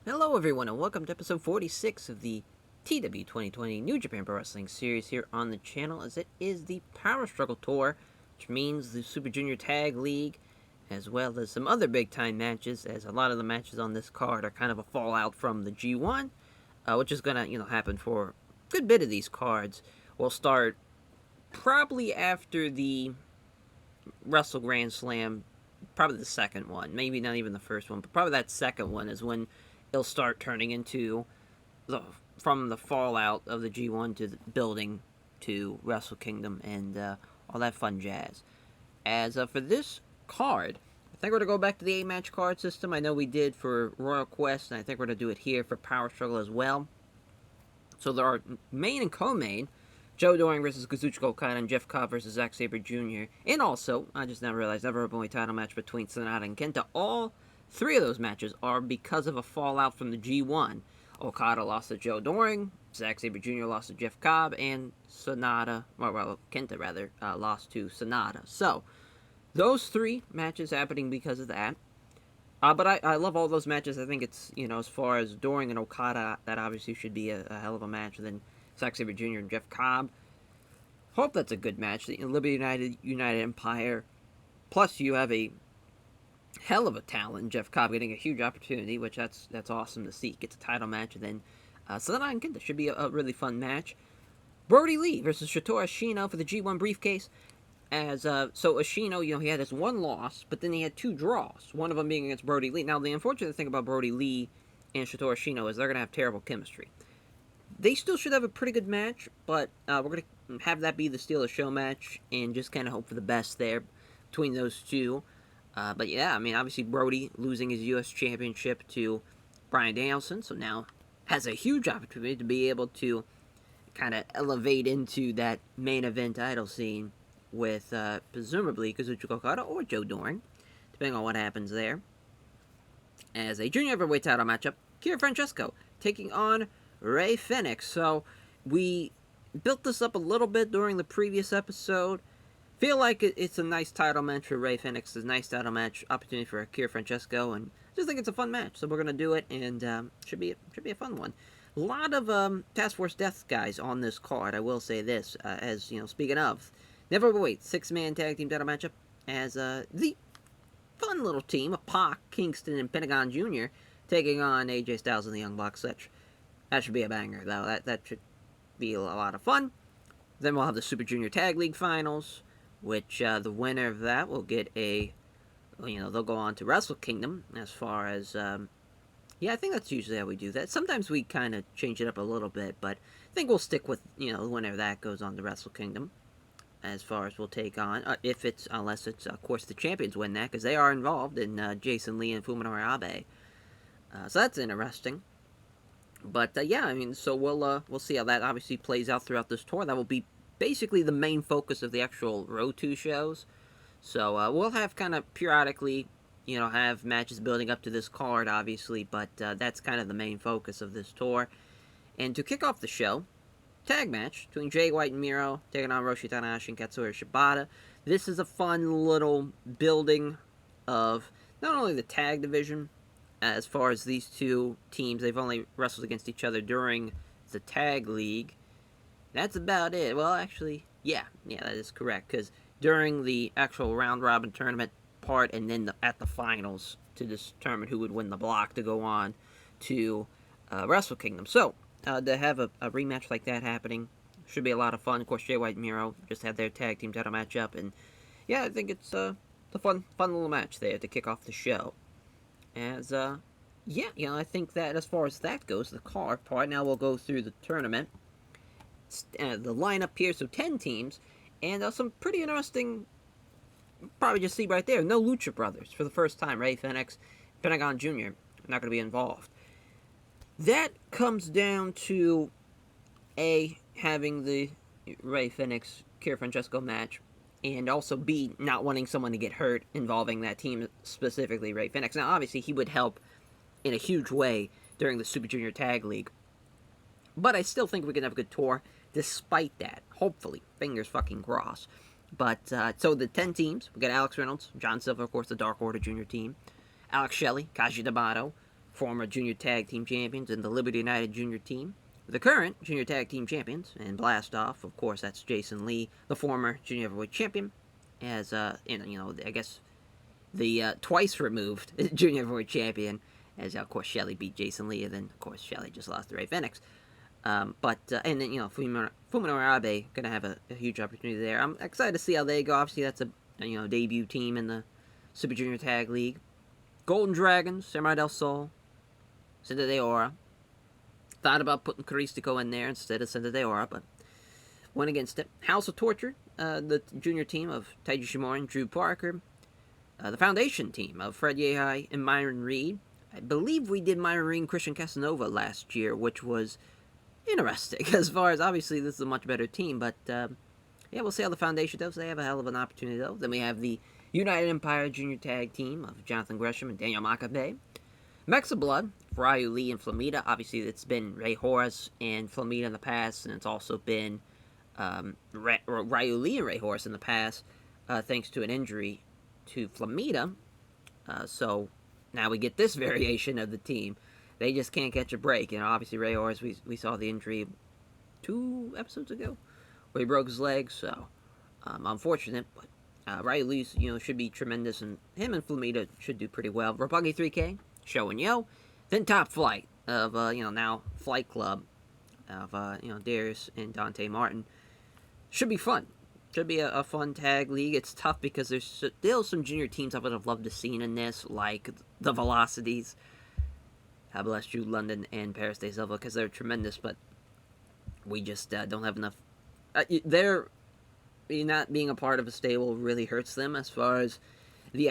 Hello everyone and welcome to episode 46 of the TEW 2020 New Japan Pro Wrestling series here on the channel, as it is the Power Struggle Tour, which means the Super Junior Tag League, as well as some other big time matches, as a lot of the matches on this card are kind of a fallout from the G1, which is gonna, happen for a good bit of these cards. We'll start probably after the Wrestle Grand Slam, probably the second one, maybe not even the first one, but probably that second one is when it'll start turning into from the fallout of the G1 to the building to Wrestle Kingdom and all that fun jazz. As for this card, I think we're going to go back to the 8-match card system. I know we did for Royal Quest, and I think we're going to do it here for Power Struggle as well. So there are main and co-main, Joe Doering versus Kazuchika Okada and Jeff Cobb versus Zack Sabre Jr. And also, I just now realized, never openly title match between Sonata and Kenta. All three of those matches are because of a fallout from the G1. Okada lost to Joe Doering, Zack Sabre Jr. lost to Jeff Cobb, and Kenta lost to Sonata. So, those three matches happening because of that. But I love all those matches. I think it's, as far as Doering and Okada, that obviously should be a hell of a match. And then Zack Sabre Jr. and Jeff Cobb. Hope that's a good match. The Liberty United Empire. Plus, you have a hell of a talent, Jeff Cobb, getting a huge opportunity, which that's awesome to see. Gets a title match, and then Sonata and Kenta should be a really fun match. Brody Lee versus Shotaro Ashino for the G1 briefcase. So Ashino, he had his one loss, but then he had two draws. One of them being against Brody Lee. Now, the unfortunate thing about Brody Lee and Shotaro Ashino is they're going to have terrible chemistry. They still should have a pretty good match, but we're going to have that be the steal of the show match and just kind of hope for the best there between those two. But yeah, I mean, obviously Brody losing his U.S. Championship to Bryan Danielson, so now has a huge opportunity to be able to kind of elevate into that main event title scene with presumably Kazuchika Okada or Joe Doering, depending on what happens there. As a junior heavyweight title matchup, Kira Francesco taking on Rey Fenix. So we built this up a little bit during the previous episode. Feel like it's a nice title match for Rey Fenix. It's a nice title match opportunity for Kira Francesco, and just think it's a fun match. So we're gonna do it, and should be a fun one. A lot of Task Force Death guys on this card. I will say this, as speaking of, never wait 6-man tag team title matchup as the fun little team of Pac, Kingston, and Pentagon Jr. taking on AJ Styles and the Young Bucks. That should be a banger, though. That should be a lot of fun. Then we'll have the Super Junior Tag League Finals, which the winner of that will get they'll go on to Wrestle Kingdom. As far as, I think that's usually how we do that. Sometimes we kind of change it up a little bit, but I think we'll stick with, whenever that goes on to Wrestle Kingdom. As far as we'll take on, unless it's, of course, the champions win that, because they are involved in Jason Lee and Fuminori Abe. So that's interesting. But so we'll see how that obviously plays out throughout this tour. That will be basically the main focus of the actual Road 2 shows. So we'll have kind of periodically, have matches building up to this card, obviously, but that's kind of the main focus of this tour. And to kick off the show, tag match between Jay White and Miro taking on Roshi Tanahashi and Katsuyori Shibata. This is a fun little building of not only the tag division, as far as these two teams, they've only wrestled against each other during the tag league. That's about it. Well, actually, yeah, that is correct, because during the actual round-robin tournament part, and then at the finals to determine who would win the block to go on to Wrestle Kingdom. So, to have a rematch like that happening should be a lot of fun. Of course, Jay White and Miro just had their tag team title matchup, and yeah, I think it's a fun little match there to kick off the show. As, I think that as far as that goes, the card part, now we'll go through the tournament. The lineup here, so 10 teams, and some pretty interesting, probably just see right there, no Lucha Brothers for the first time. Rey Fenix, Pentagon Jr. are not going to be involved. That comes down to, having the Rey Fenix, Kira Francesco match, and also B, not wanting someone to get hurt involving that team, specifically Rey Fenix. Now, obviously, he would help in a huge way during the Super Junior Tag League, but I still think we can have a good tour despite that. Hopefully. Fingers fucking crossed. But, so the 10 teams, we got Alex Reynolds, John Silver, of course, the Dark Order Junior team, Alex Shelley, Kaji D'Amato, former junior tag team champions in the Liberty United junior team. The current junior tag team champions and Blast Off, of course, that's Jason Lee, the former junior heavyweight champion, as I guess the twice removed junior heavyweight champion, as of course Shelley beat Jason Lee, and then of course Shelley just lost to Ray Phoenix. And then Fumino Arabe gonna have a huge opportunity there. I'm excited to see how they go. Obviously, that's a debut team in the Super Junior Tag League. Golden Dragons, Samurai del Sol, Cinta de Ora. Thought about putting Caristico in there instead of Cinta de Ora, but went against it. House of Torture, the junior team of Taiji Shimori and Drew Parker. The Foundation team of Fred Yehai and Myron Reed. I believe we did Myron Reed and Christian Casanova last year, which was interesting as far as, obviously, this is a much better team, but we'll see how the Foundation does. They have a hell of an opportunity, though. Then we have the United Empire Junior Tag Team of Jonathan Gresham and Daniel Makabe. Mexa Blood, Ryu Lee and Flamita. Obviously, it's been Ray Horace and Flamita in the past, and it's also been Ryu Lee and Ray Horace in the past, thanks to an injury to Flamita. So now we get this variation of the team. They just can't catch a break. Obviously, Ray Horace, we saw the injury 2 episodes ago where he broke his leg, so unfortunate, but Ryu Lee, should be tremendous, and him and Flamita should do pretty well. Roppongi 3K, Show and Yo. Then Top Flight of, now Flight Club of, Darius and Dante Martin. Should be fun. Should be a fun tag league. It's tough because there's still some junior teams I would have loved to seen in this, like the Velocities. God bless Drew London and Paris De Silva, because they're tremendous, but we just don't have enough. Not being a part of a stable really hurts them as far as the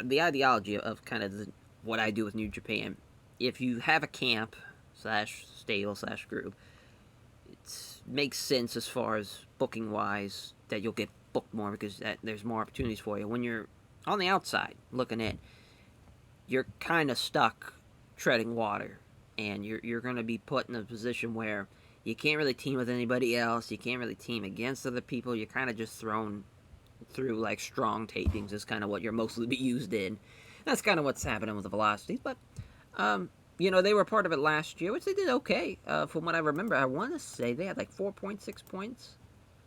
ideology of kind of what I do with New Japan. If you have a camp / stable / group, it makes sense as far as booking wise that you'll get booked more because there's more opportunities for you. When you're on the outside looking in, you're kind of stuck treading water, and you're going to be put in a position where you can't really team with anybody else. You can't really team against other people. You're kind of just thrown through like strong tapings is kind of what you're mostly be used in. That's kind of what's happening with the Velocities. But, they were part of it last year, which they did okay. From what I remember, I want to say they had like 4.6 points.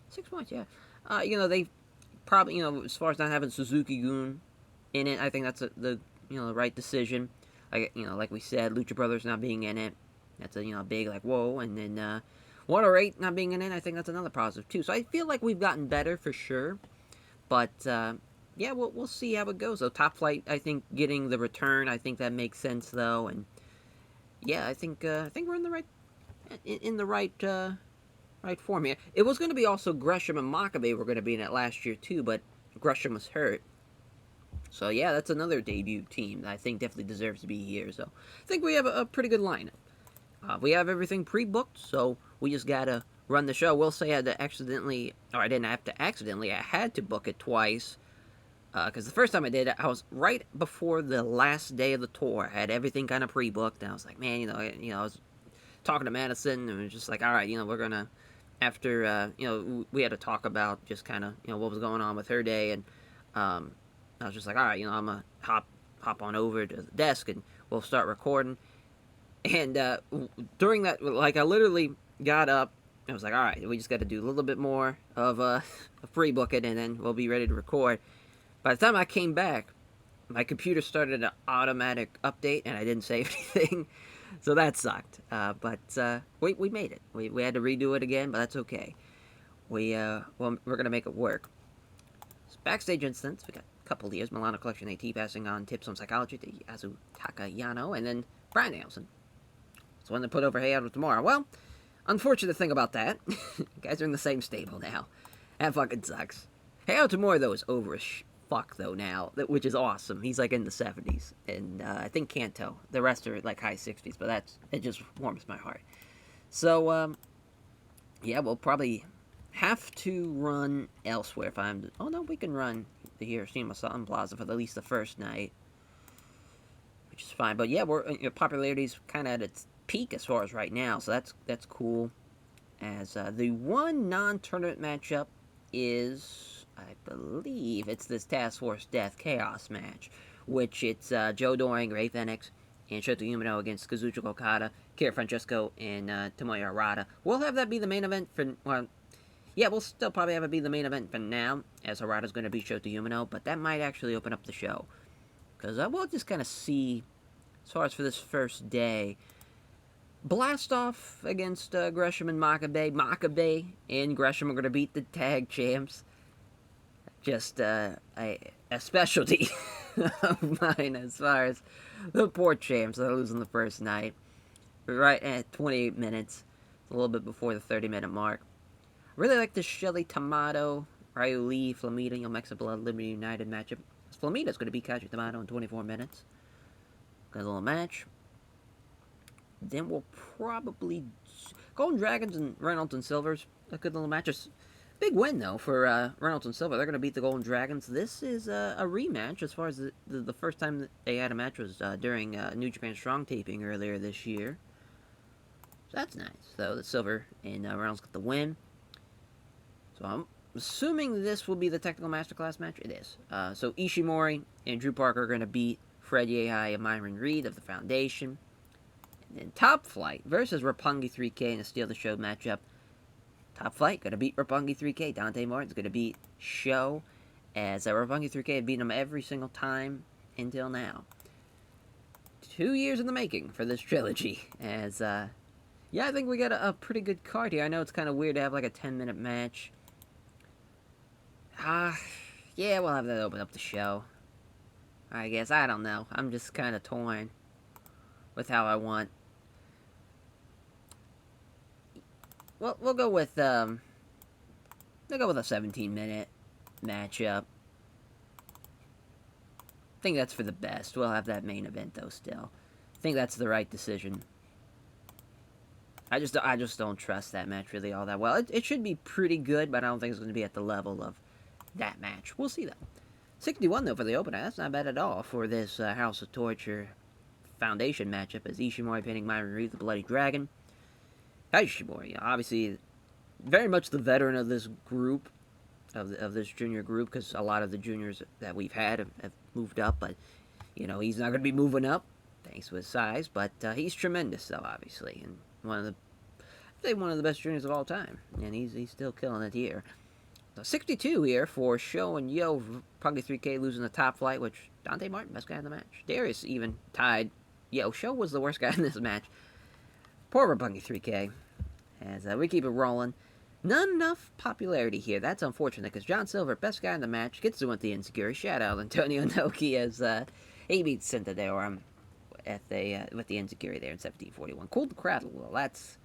6 points, yeah. They probably, as far as not having Suzuki-gun in it, I think that's the right decision. Like we said, Lucha Brothers not being in it. That's a big like whoa, and then 108 not being in it. I think that's another positive too. So I feel like we've gotten better for sure, but we'll see how it goes. So Top Flight, I think getting the return, I think that makes sense though, and I think we're in the right form here. It was going to be also Gresham and Makabe were going to be in it last year too, but Gresham was hurt. So that's another debut team that I think definitely deserves to be here. So I think we have a pretty good lineup. We have everything pre-booked, so we just gotta run the show. We'll say I had to accidentally, or I didn't have to accidentally, I had to book it twice. Because the first time I did it, I was right before the last day of the tour. I had everything kind of pre-booked, and I was like, man, I was talking to Madison, and it was just like, all right, we're gonna, after, we had to talk about just kind of, what was going on with her day, and I was just like, all right, I'm gonna hop on over to the desk, and we'll start recording. And during that, like, I literally got up. I was like, all right, we just got to do a little bit more of a free booking, and then we'll be ready to record. By the time I came back, my computer started an automatic update, and I didn't save anything. So that sucked. But we made it. We had to redo it again, but that's okay. We're going to make it work. So backstage incidents, we got a couple of years. Milano Collection AT passing on tips on psychology to Yasu Takayano, and then Brian Nelson. So when they put over Hayato tomorrow. Well, unfortunate thing about that, you guys are in the same stable now. That fucking sucks. Hayato Tamura, though, is over as fuck, though, now, which is awesome. He's, like, in the 70s. And I think Kanto. The rest are, like, high 60s, but it just warms my heart. So, we'll probably have to run elsewhere if I'm... Oh, no, we can run the Hiroshima Sun Plaza for at least the first night. Which is fine. But, popularity's kind of at its peak as far as right now, so that's cool. As the one non-tournament matchup is, I believe, it's this Task Force Death Chaos match, which it's Joe Doring, Ray Phoenix, and Shota Umino against Kazuchika Okada, Kira Francesco, and Tomoya Arata. We'll have that be the main event for, well, yeah, we'll still probably have it be the main event for now, as Harada's going to beat Shota Umino, but that might actually open up the show. Because we'll just kind of see, as far as for this first day, Blast Off against Gresham and Makabe. Makabe and Gresham are going to beat the tag champs. Just a specialty of mine as far as the poor champs that are losing the first night. Right at 28 minutes, a little bit before the 30-minute mark. Really like the Shelly Tamato, Ryu Lee, Flamita, Mexa Blood, Liberty United matchup. Flamita's going to beat Kaji Tamato in 24 minutes. Got a little match. Then we'll probably... Golden Dragons and Reynolds and Silvers. A good little match. Big win, though, for Reynolds and Silver. They're going to beat the Golden Dragons. This is a rematch as far as the first time that they had a match was during New Japan Strong taping earlier this year. So that's nice. So the Silver and Reynolds got the win. So I'm assuming this will be the Technical Masterclass match. It is. So Ishimori and Drew Parker are going to beat Fred Yehai and Myron Reed of the Foundation. And then Top Flight versus Roppongi 3K in a Steal the Show matchup. Top Flight going to beat Roppongi 3K. Dante Martin's going to beat Show, as Roppongi 3K had beaten him every single time until now. 2 years in the making for this trilogy. As, yeah, I think we got a pretty good card here. I know it's kind of weird to have like a 10-minute match. Yeah, we'll have that open up the show. I guess. I don't know. I'm just kind of torn with how I want. Well, we'll go with a 17-minute matchup. I think that's for the best. We'll have that main event though still. I think that's the right decision. I just don't trust that match really all that well. It should be pretty good, but I don't think it's going to be at the level of that match. We'll see though. 61 though for the opener. That's not bad at all for this House of Torture Foundation matchup, as Ishimori pinning Myron Reed, the Bloody Dragon. Ishimori, obviously, very much the veteran of this group, of this junior group, because a lot of the juniors that we've had have moved up, but, you know, he's not going to be moving up, thanks to his size, but he's tremendous, though, obviously, and one of the best juniors of all time, and he's still killing it here. So 62 here for Sho and Yo, Roppongi 3K losing the Top Flight, which Dante Martin, best guy in the match. Darius even tied. Yo, Sho was the worst guy in this match. Poor Roppongi 3K, as we keep it rolling. Not enough popularity here. That's unfortunate, because John Silver, best guy in the match, gets to win the Insecurity. Shout out Antonio Inoki, as he beats Senta Deorum with the Insecurity there in 1741. Cooled the crowd a little. That's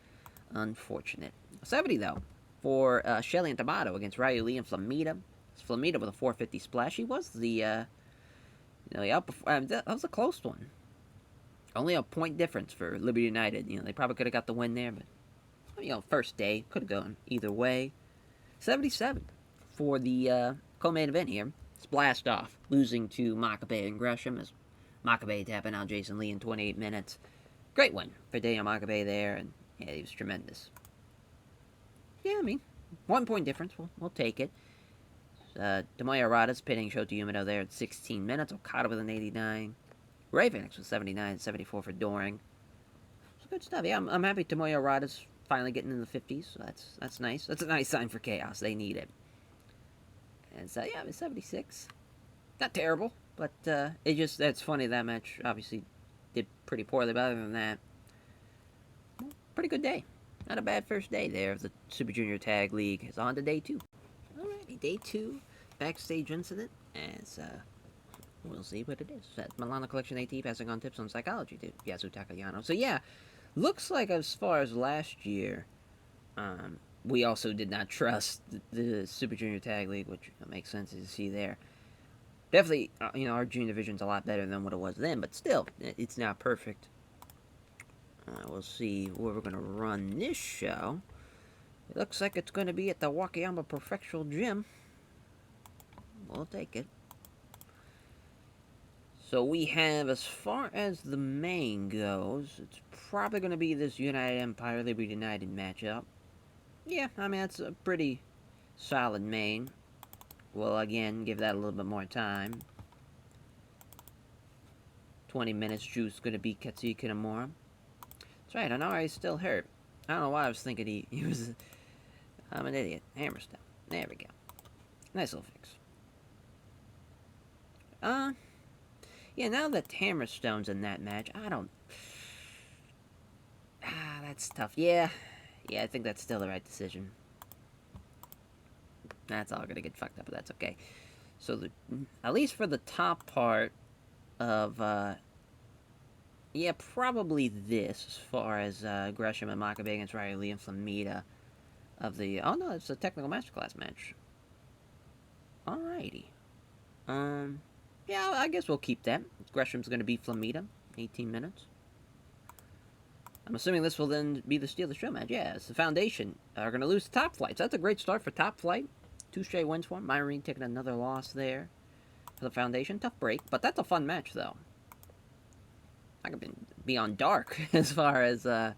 unfortunate. 70, though, for Shelly and Tamato against Ryu Lee and Flamita. It's Flamita with a 450 splash. He was that was a close one. Only a point difference for Liberty United. You know, they probably could have got the win there, but, you know, first day, could have gone either way. 77 for the co-main event here. It's Blast Off, losing to Makabe and Gresham, as Makabe tapping out Jason Lee in 28 minutes. Great win for Daniel Makabe there, and yeah, he was tremendous. Yeah, I mean, 1 point difference, we'll take it. Tomoya Arata's pinning Shota Umino there at 16 minutes. Okada with an 89. Ray Phoenix with 79, 74 for Doring. It's good stuff. Yeah, I'm happy Tomoya Arata's finally getting in the 50s. So that's nice. That's a nice sign for Chaos. They need it. And so, yeah, it's 76. Not terrible, but that's funny. That match obviously did pretty poorly, but other than that, well, pretty good day. Not a bad first day there of the Super Junior Tag League. It's on to day 2. Alrighty, day 2. Backstage incident. As, we'll see what it is. That Milano Collection AT passing on tips on psychology to Yasu Takayano. So yeah, looks like as far as last year, we also did not trust the Super Junior Tag League, which makes sense to see there. Definitely, our junior division's a lot better than what it was then, but still, it's not perfect. We'll see where we're going to run this show. It looks like it's going to be at the Wakayama Prefectural Gym. We'll take it. So we have, as far as the main goes, it's probably going to be this United Empire Liberty United matchup. Yeah, I mean, that's a pretty solid main. We'll, again, give that a little bit more time. 20 minutes, Drew's going to beat Katsuki Nomura. That's right, Hanari's still hurt. I don't know why I was thinking he was... I'm an idiot. Hammerstone. There we go. Nice little fix. Yeah, now that Hammerstone's in that match, I don't... that's tough. Yeah, I think that's still the right decision. That's all gonna get fucked up, but that's okay. So, at least for the top part of, yeah, probably this, as far as, Gresham and Makabe against Riley and Flamita of the... Oh, no, it's a technical masterclass match. Alrighty. Yeah, I guess we'll keep that. Gresham's gonna beat Flamita. 18 minutes. I'm assuming this will then be the Steal the Show match. Yeah, it's the Foundation are going to lose to Top Flight. So that's a great start for Top Flight. 2 straight wins for him. Myrene taking another loss there for the Foundation. Tough break, but that's a fun match, though. I could be on dark as far as trying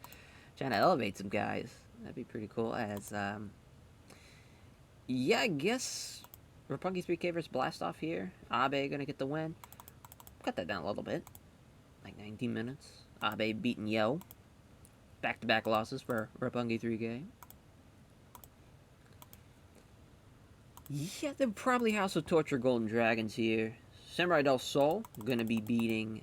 to elevate some guys. That'd be pretty cool. As, yeah, I guess Roppongi 3K versus Blastoff here. Abe going to get the win. Cut that down a little bit. Like 19 minutes. Abe beating Yo. Back-to-back losses for Roppongi 3K. Yeah, they're probably House of Torture Golden Dragons here. Samurai Del Sol going to be beating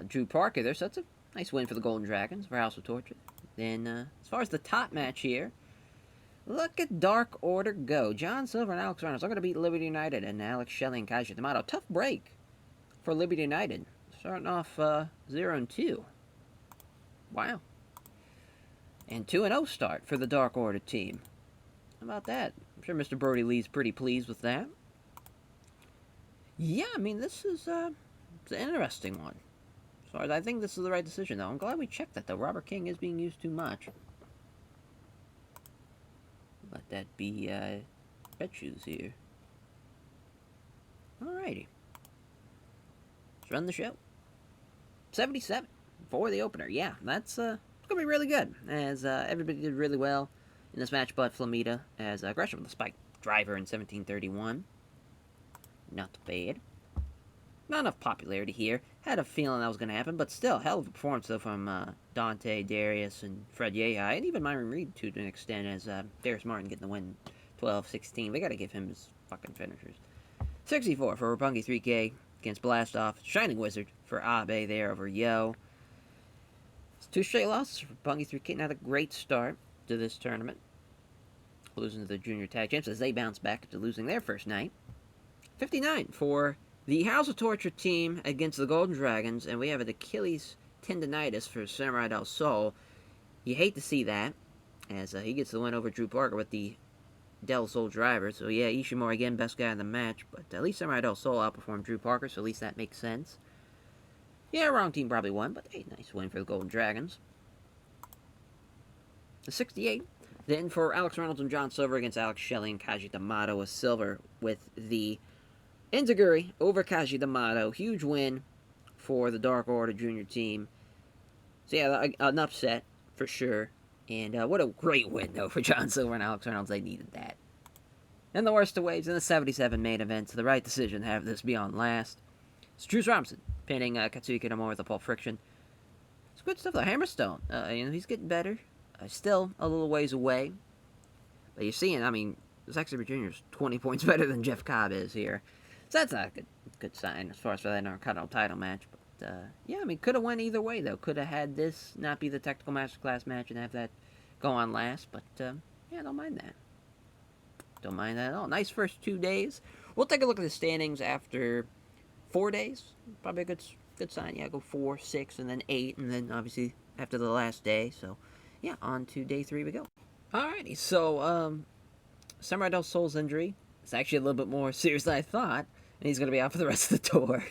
Drew Parker there, so that's a nice win for the Golden Dragons for House of Torture. Then, as far as the top match here, look at Dark Order go. John Silver and Alex Reynolds are going to beat Liberty United and Alex Shelley and Kaiji Tomato. Tough break for Liberty United. Starting off 0-2. Wow. And 2-0 start for the Dark Order team. How about that? I'm sure Mr. Brody Lee's pretty pleased with that. Yeah, I mean, this is it's an interesting one. As far as I think this is the right decision, though. I'm glad we checked that, though. Robert King is being used too much. Let that be bet shoes here. Alrighty. Let's run the show. 77 for the opener. Yeah, that's going to be really good. As everybody did really well in this match, but Flamita as Gresham with the spike driver in 1731. Not bad. Not enough popularity here. Had a feeling that was going to happen, but still, hell of a performance, though, from Dante, Darius, and Fred Yehai, and even Myron Reed, to an extent, as Darius Martin getting the win 12-16. We got to give him his fucking finishers. 64 for Roppongi 3K against Blastoff. Shining Wizard for Abe there over Yo. It's 2 straight losses for Roppongi 3K. Not a great start to this tournament. Losing to the Junior Tag Champs as they bounce back after losing their first night. 59 for the House of Torture team against the Golden Dragons, and we have an Achilles tendonitis for Samurai Del Sol. You hate to see that, as he gets the win over Drew Parker with the Del Sol driver. So yeah, Ishimori again, best guy in the match, but at least Samurai Del Sol outperformed Drew Parker, so at least that makes sense. Yeah, wrong team probably won, but hey, nice win for the Golden Dragons. The 68. Then for Alex Reynolds and John Silver against Alex Shelley and Kaji D'Amato with Silver with the Enziguri over Kaji D'Amato. Huge win for the Dark Order Junior team. So yeah, an upset for sure. And what a great win, though, for John Silver and Alex Reynolds. They needed that. And the worst of waves in the 77 main event. So the right decision to have this be on last. It's Juice Robinson pinning Katsuki Nomura with a Pulp Friction. It's good stuff, though. Hammerstone, he's getting better. Still a little ways away. But you're seeing, I mean, Zack Sabre Jr. is 20 points better than Jeff Cobb is here. So that's a good sign as far as for that Intercontinental title match. But, yeah, I mean, could have went either way, though. Could have had this not be the Technical Masterclass match and have that go on last. But, yeah, don't mind that. Don't mind that at all. Nice first 2 days. We'll take a look at the standings after 4 days. Probably a good sign. Yeah, go 4, 6, and then 8. And then, obviously, after the last day. So, yeah, on to day 3 we go. Alrighty, so, Samurai Del Sol's injury is actually a little bit more serious than I thought. And he's going to be out for the rest of the tour.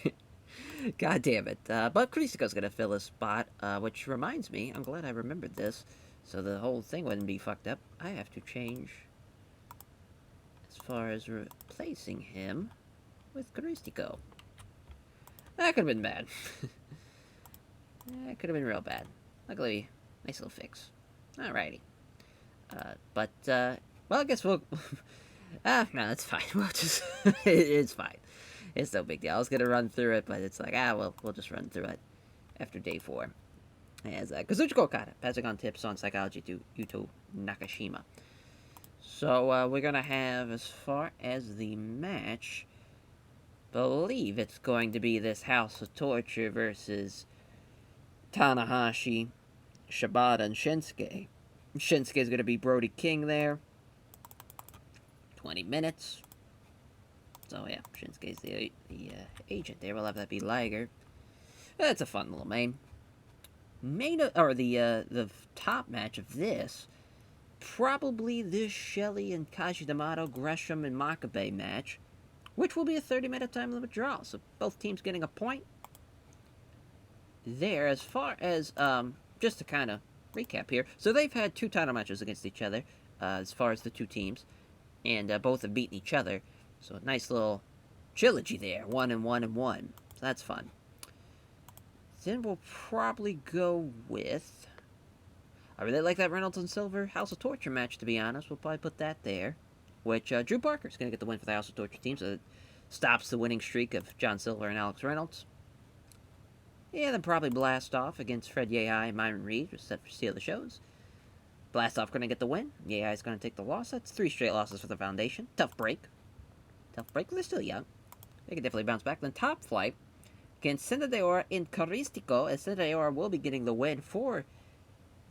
God damn it. But Christico's going to fill his spot, which reminds me, I'm glad I remembered this, so the whole thing wouldn't be fucked up. I have to change as far as replacing him with Christico. That could have been bad. That could have been real bad. Luckily, nice little fix. Alrighty. Well, I guess we'll... no, that's fine. We'll just... it's fine. It's no big deal. I was gonna run through it, but it's like, well, we'll just run through it after day 4. As Kazuchika Okada passing on tips on psychology to Yuto Nakashima. So we're gonna have, as far as the match, believe it's going to be this House of Torture versus Tanahashi, Shibata, and Shinsuke. Shinsuke's gonna be Brody King there. 20 minutes. So yeah, Shinsuke's the agent there. We'll have that be Liger. That's a fun little main. The top match of this, probably this Shelley and Kaji D'Amato, Gresham and Makabe match, which will be a 30-minute time limit draw. So both teams getting a point. There, as far as just to kind of recap here, so they've had 2 title matches against each other, as far as the 2 teams, and both have beaten each other. So a nice little trilogy there, 1 and 1 and 1. So that's fun. Then we'll probably go with, I really like that Reynolds and Silver House of Torture match, to be honest. We'll probably put that there. Which Drew Parker's going to get the win for the House of Torture team, so it stops the winning streak of John Silver and Alex Reynolds. Yeah, then probably Blast Off against Fred Yehai and Myron Reed, just set for Steal the Shows. Blast Off going to get the win. Yehai's going to take the loss. That's 3 straight losses for the Foundation. Tough break. They're still young. They can definitely bounce back. Then Top Flight against Senda de Ora in Caristico, as Senda de Ora will be getting the win for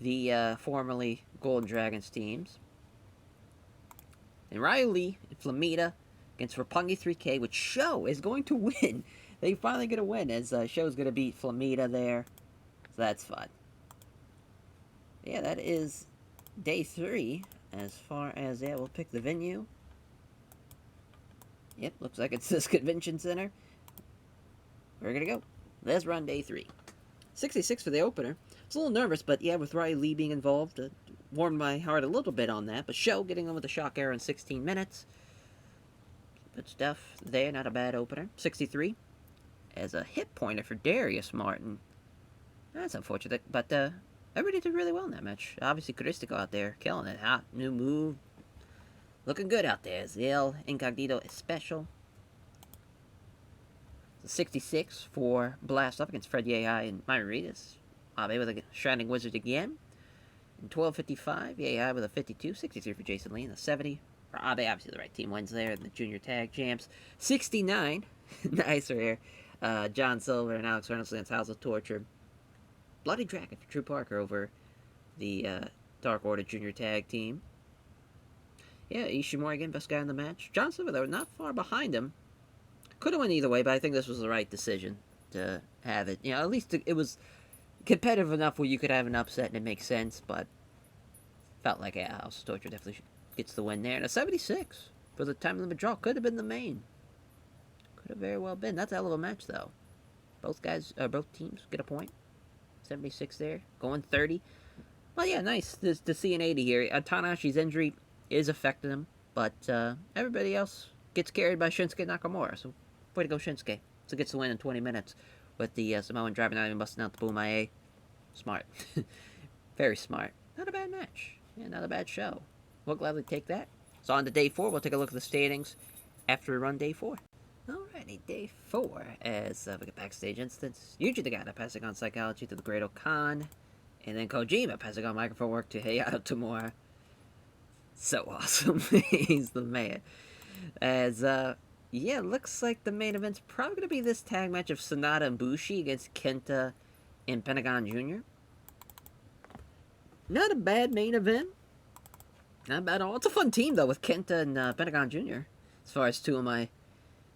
the formerly Golden Dragons teams. And Riley and Flamita against Roppongi 3K, which Show is going to win. They finally get a win, as Show's going to beat Flamita there. So that's fun. Yeah, that is day 3. As far as, we'll pick the venue. Yep, looks like it's this convention center. We're going to go. Let's run day 3. 66 for the opener. I was a little nervous, but yeah, with Riley Lee being involved, warmed my heart a little bit on that. But Show getting on with the shock error in 16 minutes. Good stuff there, not a bad opener. 63 as a hit pointer for Darius Martin. That's unfortunate, but everybody did really well in that match. Obviously, Caristico out there killing it. Hot new move. Looking good out there. Zale Incognito is special. 66 for Blast Off against Fred Yehai and Myron Reed. Abe with a Shining Wizard again. And 12:55, Yehai with a 52. 63 for Jason Lee and a 70. For Abe, obviously the right team wins there in the Junior Tag Champs. 69, nice right here. John Silver and Alex Reynolds against House of Torture. Bloody Dragon for Drew Parker over the Dark Order Junior Tag Team. Yeah, Ishimori again, best guy in the match. John Silver, though, not far behind him. Could have went either way, but I think this was the right decision to have it. You know, at least it was competitive enough where you could have an upset and it makes sense, but felt like House of Torture definitely gets the win there. And a 76 for the time limit draw. Could have been the main. Could have very well been. That's a hell of a match, though. Both teams get a point. 76 there. Going 30. Well, yeah, nice to see an 80 here. Tanahashi's injury is affecting him, but everybody else gets carried by Shinsuke Nakamura. So, way to go, Shinsuke. So, gets the win in 20 minutes with the Samoan driver not even busting out the boom IA. Smart. Very smart. Not a bad match. Yeah, not a bad show. We'll gladly take that. So, on to day 4, we'll take a look at the standings after we run day 4. Alrighty, day 4, as we get backstage instance. Yuji Nagata passing on psychology to the Great Okan, and then Kojima passing on microphone work to Hayato Tamura. So awesome. He's the man. As, yeah, looks like the main event's probably going to be this tag match of Sonata and Bushi against Kenta and Pentagon Jr. Not a bad main event. Not bad at all. It's a fun team, though, with Kenta and Pentagon Jr. As far as 2 of my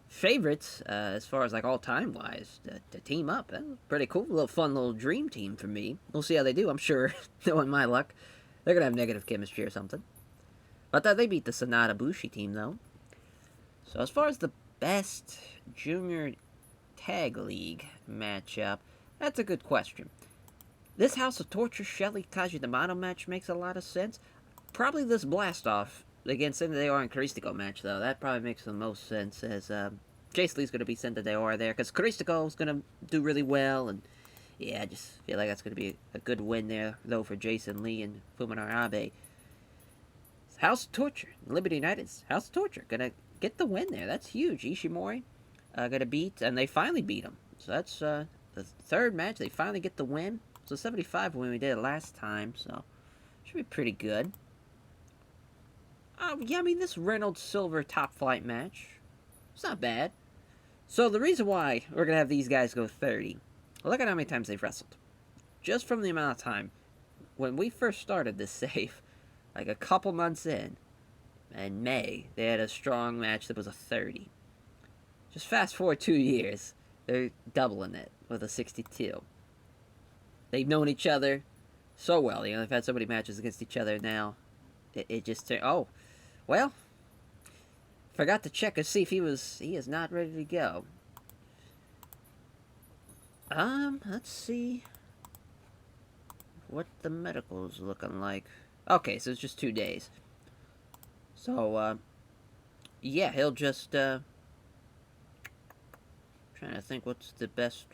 favorites, as far as like all-time wise, to team up. That was pretty cool. A little fun little dream team for me. We'll see how they do. I'm sure, knowing my luck, they're going to have negative chemistry or something. But they beat the Sonata Bushi team, though. So as far as the best junior tag league matchup, that's a good question. This House of Torture Shelley Kaji D'Amato match makes a lot of sense. Probably this Blast Off against Senda de Ora and Caristico match, though. That probably makes the most sense, as Jace Lee's going to be Senda de Ora there, because Caristico's going to do really well, and yeah, I just feel like that's going to be a good win there, though, for Jason Lee and Fuminara Abe. House of Torture, Liberty United's House of Torture, going to get the win there. That's huge. Ishimori gonna beat, and they finally beat them. So that's the third match. They finally get the win. So 75 when we did it last time, so should be pretty good. Yeah, I mean, this Reynolds Silver top flight match, it's not bad. So the reason why we're going to have these guys go 30, look at how many times they've wrestled. Just from the amount of time. When we first started this save, like a couple months in May, they had a strong match that was a 30. Just fast forward 2 years, they're doubling it with a 62. They've known each other so well. You know, they've had so many matches against each other now. It just turned. Oh, well, forgot to check and see if he is not ready to go. Let's see what the medical's looking like. Okay, so it's just 2 days. So, yeah, he'll just, trying to think what's the best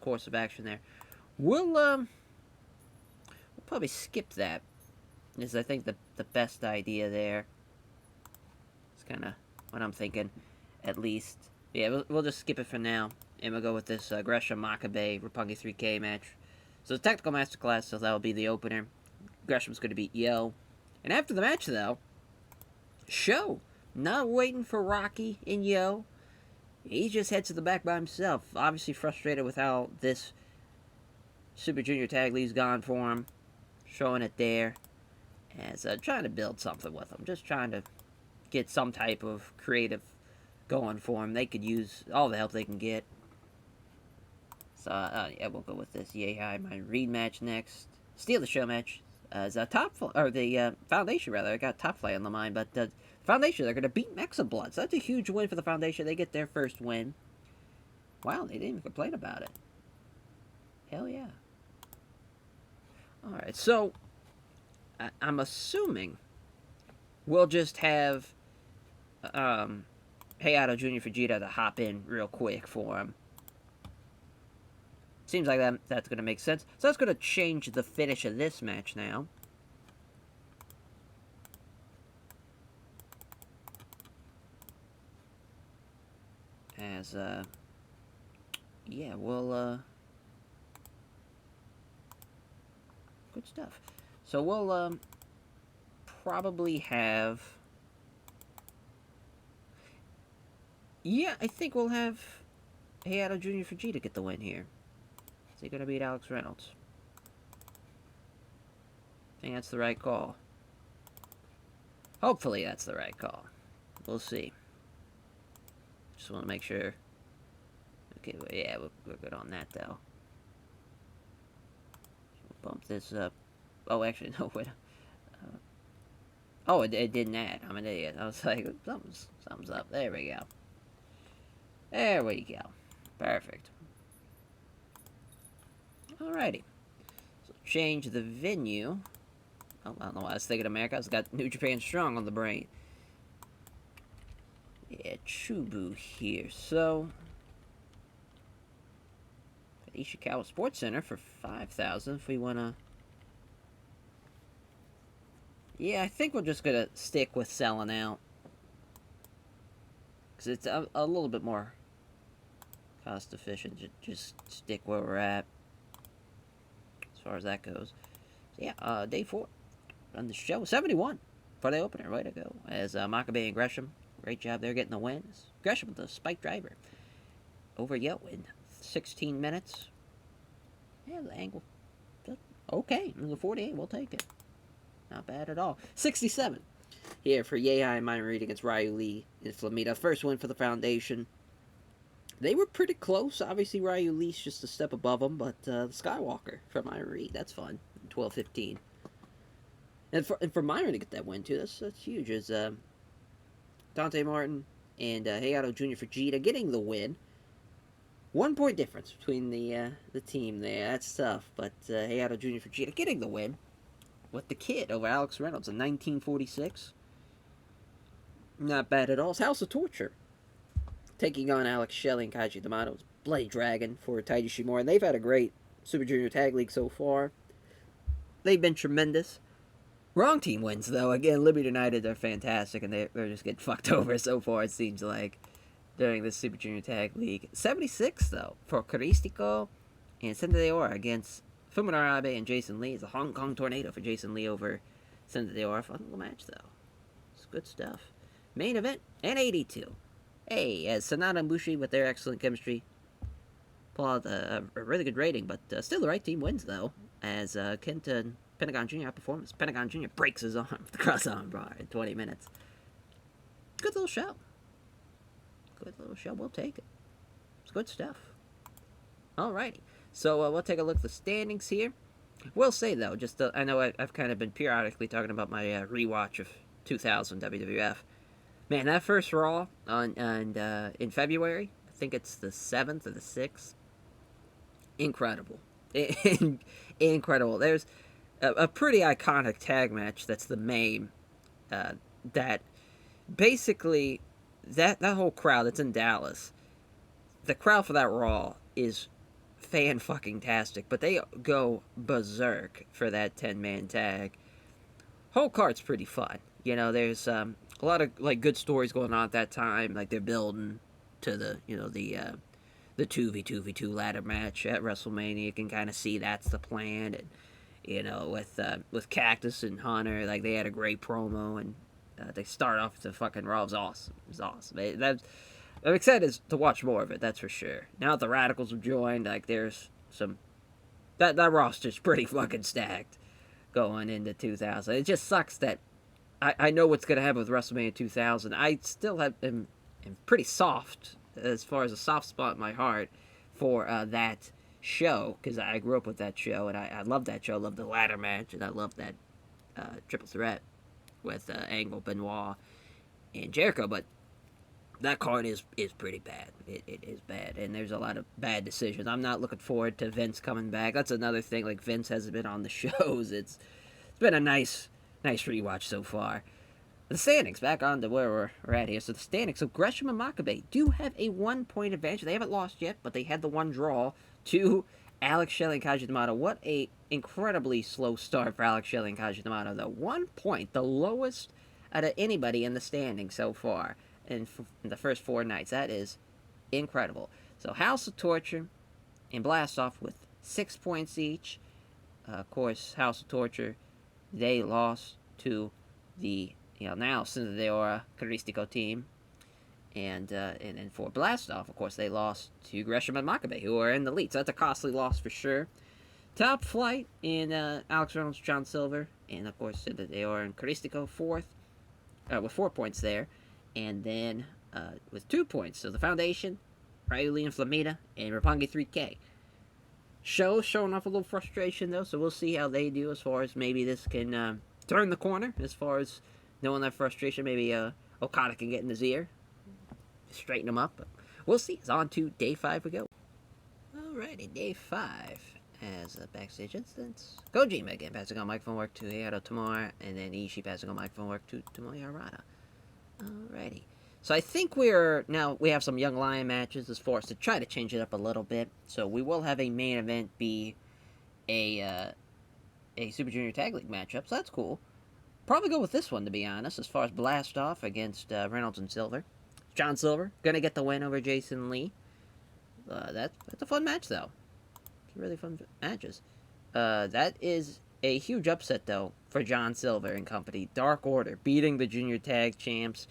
course of action there. We'll probably skip that. Is I think the best idea there. It's kind of what I'm thinking, at least. Yeah, we'll just skip it for now, and we'll go with this Gresham Makabe Roppongi 3K match. So it's Technical Masterclass, so that'll be the opener. Gresham's going to beat Yo. And after the match, though, Show, not waiting for Rocky and Yo. He just heads to the back by himself. Obviously frustrated with how this Super Junior Tag League's gone for him. Showing it there. As trying to build something with him. Just trying to get some type of creative going for him. They could use all the help they can get. So, yeah, we'll go with this Yehai My Reed match next. Steal the Show match. As a the Foundation, rather. I got Top Flight on the mind, but the Foundation, they're going to beat Mexa Blood. So that's a huge win for the Foundation. They get their first win. Wow, they didn't even complain about it. Hell yeah. Alright, so I'm assuming we'll just have Hayato Jr. Fujita to hop in real quick for him. Seems like that's going to make sense. So that's going to change the finish of this match now. As, yeah, we'll, good stuff. So we'll, probably have... Yeah, I think we'll have Hayato Jr. Fujita get the win here. Is he going to beat Alex Reynolds? I think that's the right call. Hopefully that's the right call. We'll see. Just want to make sure. Okay, well, yeah, we're good on that, though. We'll bump this up. Oh, actually, no, wait. Oh, it didn't add. I'm an idiot. I was like, something's up. There we go. There we go. Perfect. Alrighty. So change the venue. Oh, I don't know why I was thinking America. I was got New Japan Strong on the brain. Yeah, Chubu here. So Ishikawa Sports Center for 5,000 if we wanna. Yeah, I think we're just gonna stick with selling out. Because it's a little bit more cost efficient. Just stick where we're at. As far as that goes. So yeah, day 4 on the show. 71 for the opener. Way to go. As Makabe and Gresham. Great job there getting the wins. Gresham with the spike driver. Over Yo in 16 minutes. Yeah, the angle. Okay. The 48, we'll take it. Not bad at all. 67 here for Yehai Minor Reed against Ryu Lee and Flamita. First win for the Foundation. They were pretty close. Obviously, Ryu Lee's just a step above them, but Skywalker for Minor Reed. That's fun. 12-15. And for Myron to get that win, too, that's huge. As Dante Martin and Hayato Jr. Fujita getting the win. 1 point difference between the team there. That's tough. But Hayato Jr. Fujita getting the win with the kid over Alex Reynolds in 1946. Not bad at all. It's House of Torture taking on Alex Shelley and Kaiji D'Amato's Bloody Dragon for Taiji Shimura. And they've had a great Super Junior Tag League so far. They've been tremendous. Wrong team wins, though. Again, Liberty United are fantastic, and they're just getting fucked over so far, it seems like. during the Super Junior Tag League. 76, though, for Caristico and Senda de Ora against Fumino Abe and Jason Lee. It's a Hong Kong Tornado for Jason Lee over Senda de Ora. Fun little match, though. It's good stuff. Main event, N82. Hey, as Sanada and Bushi, with their excellent chemistry, pull out a really good rating, but still the right team wins, though, as Kenta and Pentagon Jr. outperformance. Pentagon Jr. breaks his arm with the cross-arm bar in 20 minutes. Good little show. Good little show. We'll take it. It's good stuff. Alrighty. So we'll take a look at the standings here. We'll say, though, just I know I've kind of been periodically talking about my rewatch of 2000 WWF. Man, that first Raw in February, I think it's the 7th or the 6th, incredible. Incredible. There's a pretty iconic tag match that's the main, that basically, that whole crowd that's in Dallas, the crowd for that Raw is fan-fucking-tastic, but they go berserk for that 10-man tag. Whole card's pretty fun. You know, there's a lot of like good stories going on at that time. Like they're building to the 2v2v2 ladder match at WrestleMania. You can kind of see that's the plan. And you know, with Cactus and Hunter, like they had a great promo, and they start off the fucking Raw. It was awesome. It was awesome. I'm excited to watch more of it. That's for sure. Now that the Radicals have joined, like there's some that roster's pretty fucking stacked going into 2000. It just sucks that I know what's going to happen with WrestleMania 2000. I still am pretty soft, as far as a soft spot in my heart, for that show, because I grew up with that show, and I love that show. I love the ladder match, and I love that triple threat with Angle, Benoit, and Jericho, but that card is pretty bad. It is bad, and there's a lot of bad decisions. I'm not looking forward to Vince coming back. That's another thing, like Vince hasn't been on the shows. It's been a nice rewatch so far. The standings, back on to where we're at here. So the standings, so Gresham and Makabe do have a 1-point advantage. They haven't lost yet, but they had the one draw to Alex Shelley and Kaji Yamato. What a incredibly slow start for Alex Shelley and Kaji Yamato, though. 1 point, the lowest out of anybody in the standings so far in the first 4 nights. That is incredible. So House of Torture and Blast Off with 6 points each. Of course, House of Torture, they lost to the now Senda de Ora Caristico team, and for Blast Off, of course, they lost to Gresham and Makabe, who are in the lead. So that's a costly loss for sure. Top Flight in Alex Reynolds, John Silver, and of course Senda de Ora and Caristico fourth, with 4 points there, and then with 2 points. So the Foundation, Ryu and Flamita, and Roppongi 3K. Showing off a little frustration, though, so we'll see how they do as far as maybe this can turn the corner as far as knowing that frustration. Maybe Okada can get in his ear, straighten him up. But we'll see. It's on to day 5 we go. Alrighty, day 5 as a backstage instance. Kojima again passing on microphone work to Hayato Tamura, and then Ishii passing on microphone work to Tomoya Harada. Alrighty. So I think we have some Young Lion matches as far as to try to change it up a little bit. So we will have a main event be a Super Junior Tag League matchup, so that's cool. Probably go with this one, to be honest, as far as Blast Off against Reynolds and Silver. John Silver gonna get the win over Jason Lee. That's a fun match, though. It's really fun matches. That is a huge upset, though, for John Silver and company. Dark Order beating the Junior Tag Champs.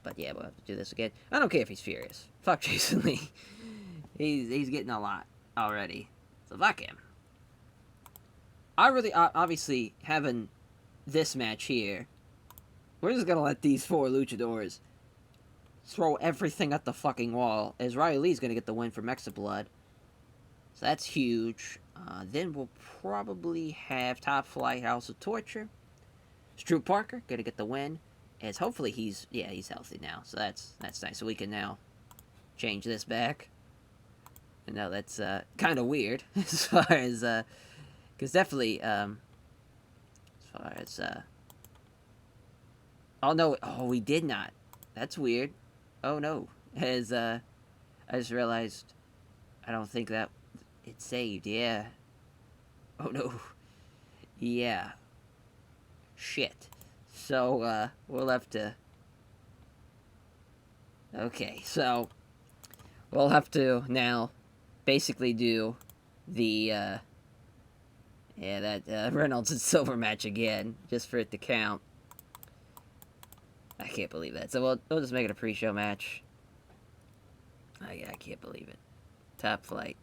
But yeah, we'll have to do this again. I don't care if he's furious. Fuck Jason Lee. He's getting a lot already. So fuck him. I really, obviously, having this match here, we're just gonna let these 4 luchadors throw everything at the fucking wall, as Ryu Lee's gonna get the win for Mexa Blood. So that's huge. Then we'll probably have Top Flight, House of Torture. Stu Parker gonna get the win, as hopefully he's healthy now. So that's nice. So we can now change this back. And now that's kind of weird as far as because definitely as far as oh no, we did not. That's weird. Oh no, as I just realized I don't think that it saved. Yeah. Oh no. Yeah. Shit. So we'll have to Okay, so we'll have to now basically do the Reynolds and Silver match again, just for it to count. I can't believe that. So we'll just make it a pre-show match. I can't believe it. Top flight.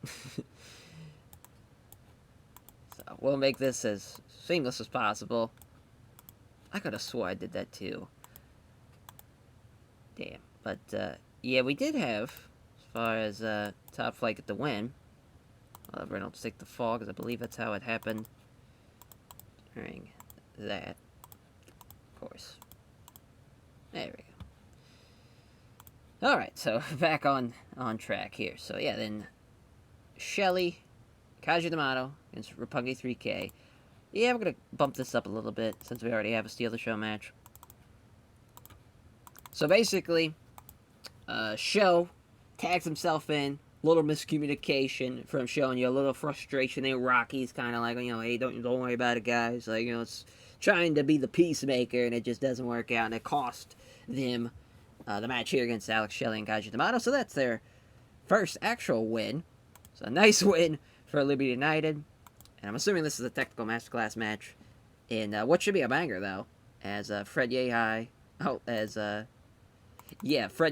So we'll make this as seamless as possible. I could have swore I did that too. Damn. But yeah, we did have, as far as top flight get the win. I'll have Reynolds take the fall, because I believe that's how it happened during that. Of course. There we go. Alright, so back on track here. So yeah, then Shelly, Kaji D'Amato against Roppongi 3K. Yeah, we're going to bump this up a little bit, since we already have a Steal the Show match. So basically, Show tags himself in. Little miscommunication from showing you a little frustration there. Rocky's kind of like, hey, don't worry about it, guys. Like, it's trying to be the peacemaker, and it just doesn't work out, and it cost them the match here against Alex Shelley and Kaji D'Amato. So that's their first actual win. So a nice win for Liberty United. And I'm assuming this is a technical masterclass match in what should be a banger, though, as Fred Yehai. Fred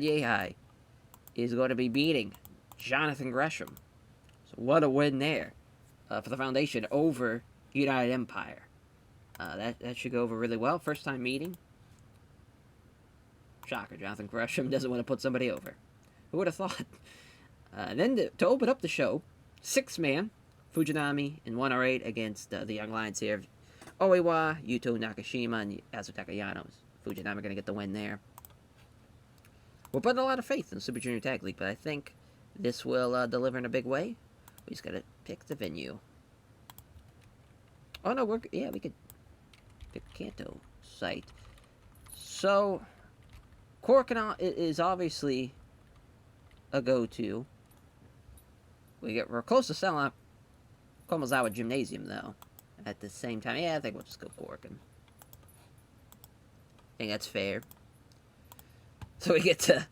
Yehai is going to be beating Jonathan Gresham. So what a win there for the Foundation over United Empire. That should go over really well. First time meeting. Shocker, Jonathan Gresham doesn't want to put somebody over. Who would have thought? Then to open up the show, 6-man, Fujinami in 108 against the Young Lions here. Oiwa, Yuto Nakashima, and Azutaka Yano. Fujinami going to get the win there. We're putting a lot of faith in the Super Junior Tag League, but I think this will deliver in a big way. We just got to pick the venue. Oh, no, we could pick Kanto site. So, Korakuen is obviously a go-to. We're close to selling out Komazawa Gymnasium, though. At the same time, I think we'll just go Korakuen. I think that's fair. So we get to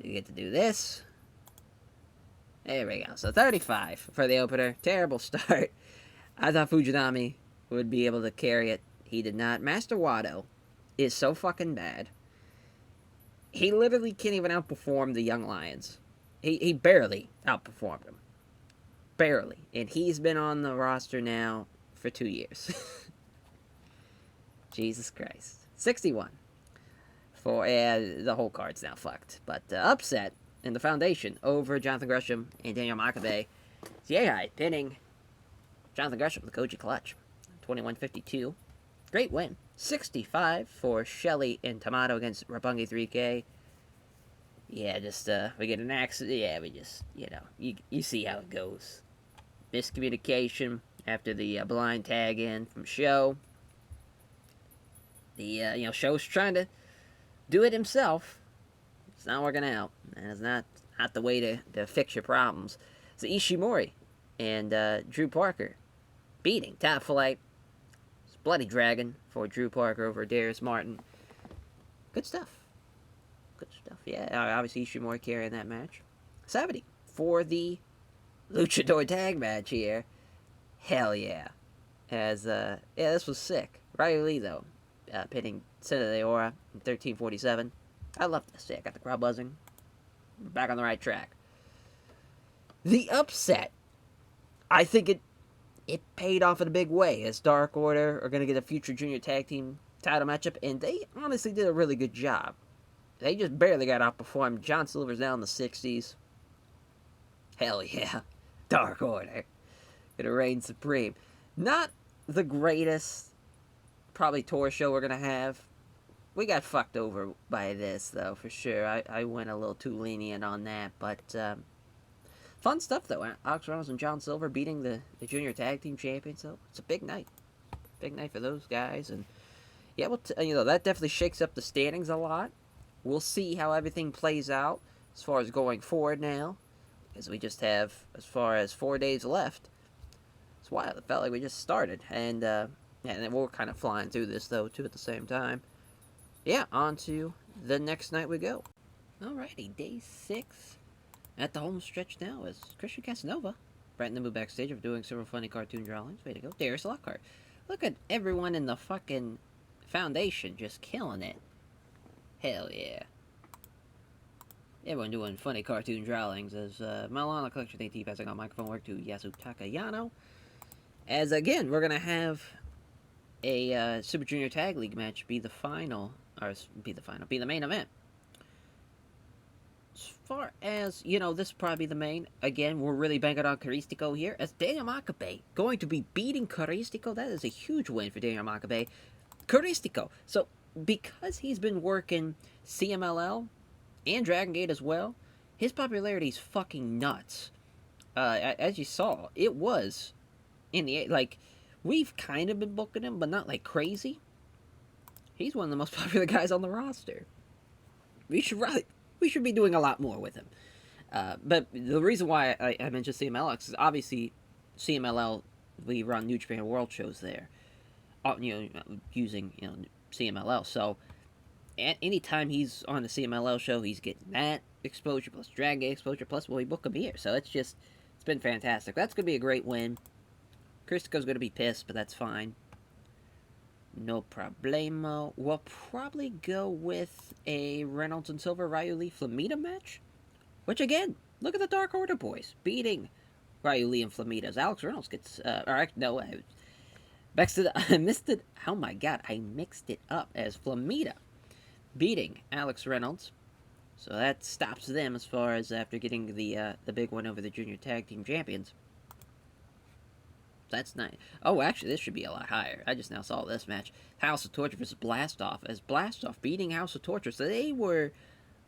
do this. There we go. So 35 for the opener. Terrible start. I thought Fujinami would be able to carry it. He did not. Master Wado is so fucking bad. He literally can't even outperform the Young Lions. He barely outperformed them. Barely. And he's been on the roster now for 2 years. Jesus Christ. 61. The whole card's now fucked. But upset in the Foundation over Jonathan Gresham and Daniel Makabe. Yehai pinning Jonathan Gresham with the Koji Clutch. 21-52. Great win. 65 for Shelly and Tomato against Roppongi 3K. Yeah, just, we get an accident. Yeah, we just, you see how it goes. Miscommunication after the blind tag in from Show. The, Show's trying to do it himself. It's not working out. And it's not the way to fix your problems. So Ishimori and Drew Parker beating Top Flight. It's Bloody Dragon for Drew Parker over Darius Martin. Good stuff. Good stuff. Yeah, obviously Ishimori carrying that match. 70 for the Luchador tag match here. Hell yeah. This was sick. Riley Lee, though, pitting Sena de Ora in 13:47. I love this. Yeah, got the crowd buzzing. We're back on the right track. The upset, I think it paid off in a big way, as Dark Order are going to get a future junior tag team title matchup, and they honestly did a really good job. They just barely got outperformed. John Silver's now in the 60s. Hell yeah. Dark Order. Gonna reign supreme. Not the greatest, probably, tour show we're gonna have. We got fucked over by this, though, for sure. I went a little too lenient on that, but fun stuff, though. Alex Reynolds and John Silver beating the junior tag team champions, so it's a big night. Big night for those guys, and yeah, that definitely shakes up the standings a lot. We'll see how everything plays out as far as going forward now, because we just have as far as 4 days left. It's wild. It felt like we just started, and we're kind of flying through this, though, too, at the same time. Yeah, on to the next night we go. Alrighty, day 6 at the home stretch now is Christian Casanova. Brent the move backstage of doing several funny cartoon drawings. Way to go. Darius Lockhart. Look at everyone in the fucking foundation just killing it. Hell yeah. Everyone doing funny cartoon drawings as Milana Collection AT passing on microphone work to Yasu Takayano. As again, we're gonna have a Super Junior Tag League match be the main event. As far as, this will probably be the main. Again, we're really banking on Caristico here. As Daniel Makabe going to be beating Caristico. That is a huge win for Daniel Makabe. Caristico. So, because he's been working CMLL and Dragon Gate as well, his popularity is fucking nuts. As you saw, it was in the, we've kind of been booking him, but not like crazy. He's one of the most popular guys on the roster. We should be doing a lot more with him. But the reason why I mentioned CMLL is obviously CMLL, we run New Japan World shows there, using CMLL. So anytime he's on the CMLL show, he's getting that exposure plus Dragon Gate exposure plus we book him here. So it's been fantastic. That's gonna be a great win. Christico's gonna be pissed, but that's fine. No problemo. We'll probably go with a Reynolds and Silver Ryu Lee Flamita match. Which again, look at the Dark Order boys beating Ryu Lee and Flamita. As Alex Reynolds gets I missed it. Oh my god, I mixed it up as Flamita beating Alex Reynolds. So that stops them as far as after getting the big one over the Junior Tag Team Champions. That's nice. Oh, actually, this should be a lot higher. I just now saw this match. House of Torture versus Blastoff. As Blastoff beating House of Torture. So they were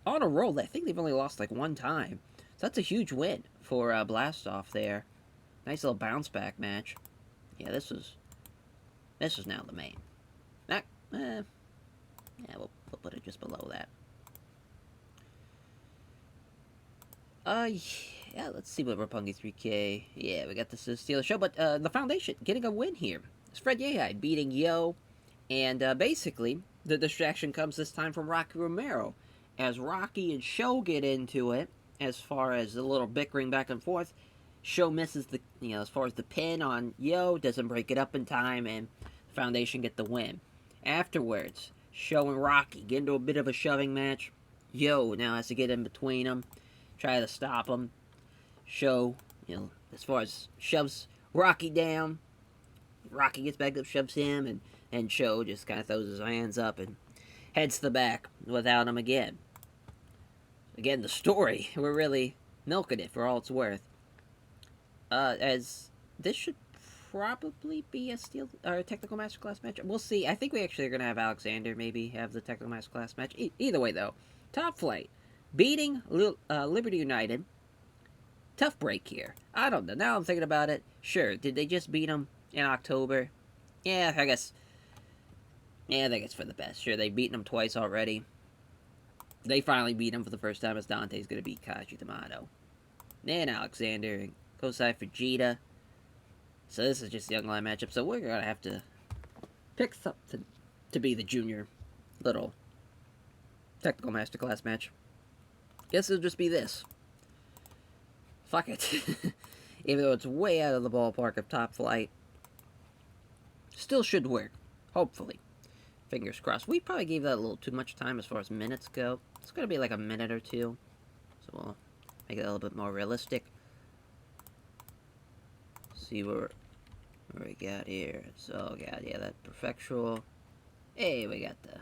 on a roll. I think they've only lost like one time. So that's a huge win for Blastoff there. Nice little bounce back match. Yeah, this was now the main. Yeah, we'll put it just below that. Yeah, let's see what Roppongi 3K. Yeah, we got this to steal the show, but the Foundation getting a win here. It's Fred Yehi beating Yo, and basically the distraction comes this time from Rocky Romero, as Rocky and Sho get into it. As far as a little bickering back and forth, Sho misses the as far as the pin on Yo, doesn't break it up in time, and the Foundation get the win. Afterwards, Sho and Rocky get into a bit of a shoving match. Yo now has to get in between them, try to stop him. Sho, as far as shoves Rocky down, Rocky gets back up, shoves him, and Sho just kind of throws his hands up and heads to the back without him again. Again, the story, we're really milking it for all it's worth. As this should probably be a steel or a technical masterclass match. We'll see. I think we actually are going to have Alexander maybe have the technical masterclass match. Either way, though, Top Flight beating Liberty United. Tough break here. I don't know. Now I'm thinking about it. Sure, did they just beat them in October? Yeah, I guess. Yeah, I think it's for the best. Sure, they've beaten them twice already. They finally beat him for the first time as Dante's going to beat Kaji D'Amato. And Alexander and Kosai Fujita. So this is just a young line matchup. So we're going to have to pick something to be the junior little technical masterclass match. Guess it'll just be this. Fuck it. Even though it's way out of the ballpark of Top Flight. Still should work. Hopefully. Fingers crossed. We probably gave that a little too much time as far as minutes go. It's going to be like a minute or two. So we'll make it a little bit more realistic. See where we got here. So, God, yeah, that Perfectual. Hey, we got the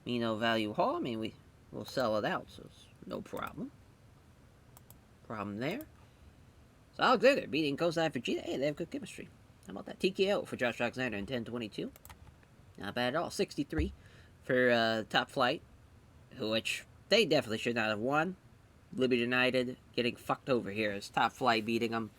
Mino Value Hall. I mean, we'll sell it out, so it's no problem. Problem there. So Alexander beating Kosai Fujita. Hey, they have good chemistry. How about that? TKO for Josh Alexander in 10:22. Not bad at all. 63 for Top Flight, which they definitely should not have won. Liberty United getting fucked over here as Top Flight beating them.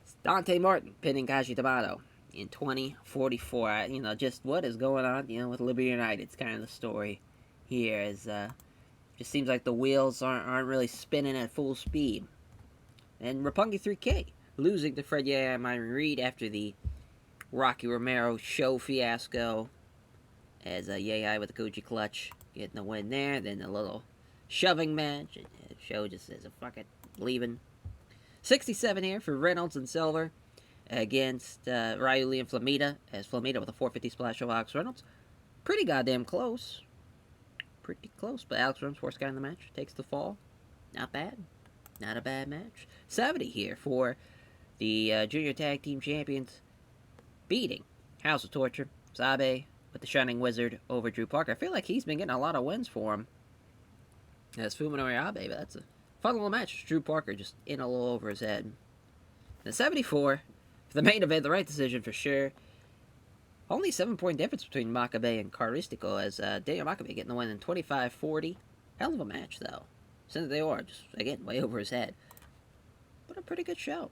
It's Dante Martin pinning Kaji D'Amato in 20:44. Just what is going on, with Liberty United. It's kind of the story here. Just seems like the wheels aren't really spinning at full speed. And Roppongi 3K losing to Fred Yehi and Myron Reed after the Rocky Romero show fiasco. As Yehi with the Koji clutch getting the win there. Then a little shoving match. And Show just says, fuck it, leaving. 67 here for Reynolds and Silver against Ryu and Flamita, as Flamita with a 450 splash of Alex Reynolds. Pretty goddamn close. Pretty close, but Alex Reynolds, first guy in the match, takes the fall. Not bad. Not a bad match. 70 here for the Junior Tag Team Champions, beating House of Torture, Sabe, with the Shining Wizard over Drew Parker. I feel like he's been getting a lot of wins for him. That's Fuminori Abe, but that's a fun little match. Drew Parker just in a little over his head. And 74, for the main event, the right decision for sure. Only 7-point difference between Makabe and Caristico, as Daniel Makabe getting the win in 25-40. Hell of a match, though. Since they are just, again, way over his head. But a pretty good show.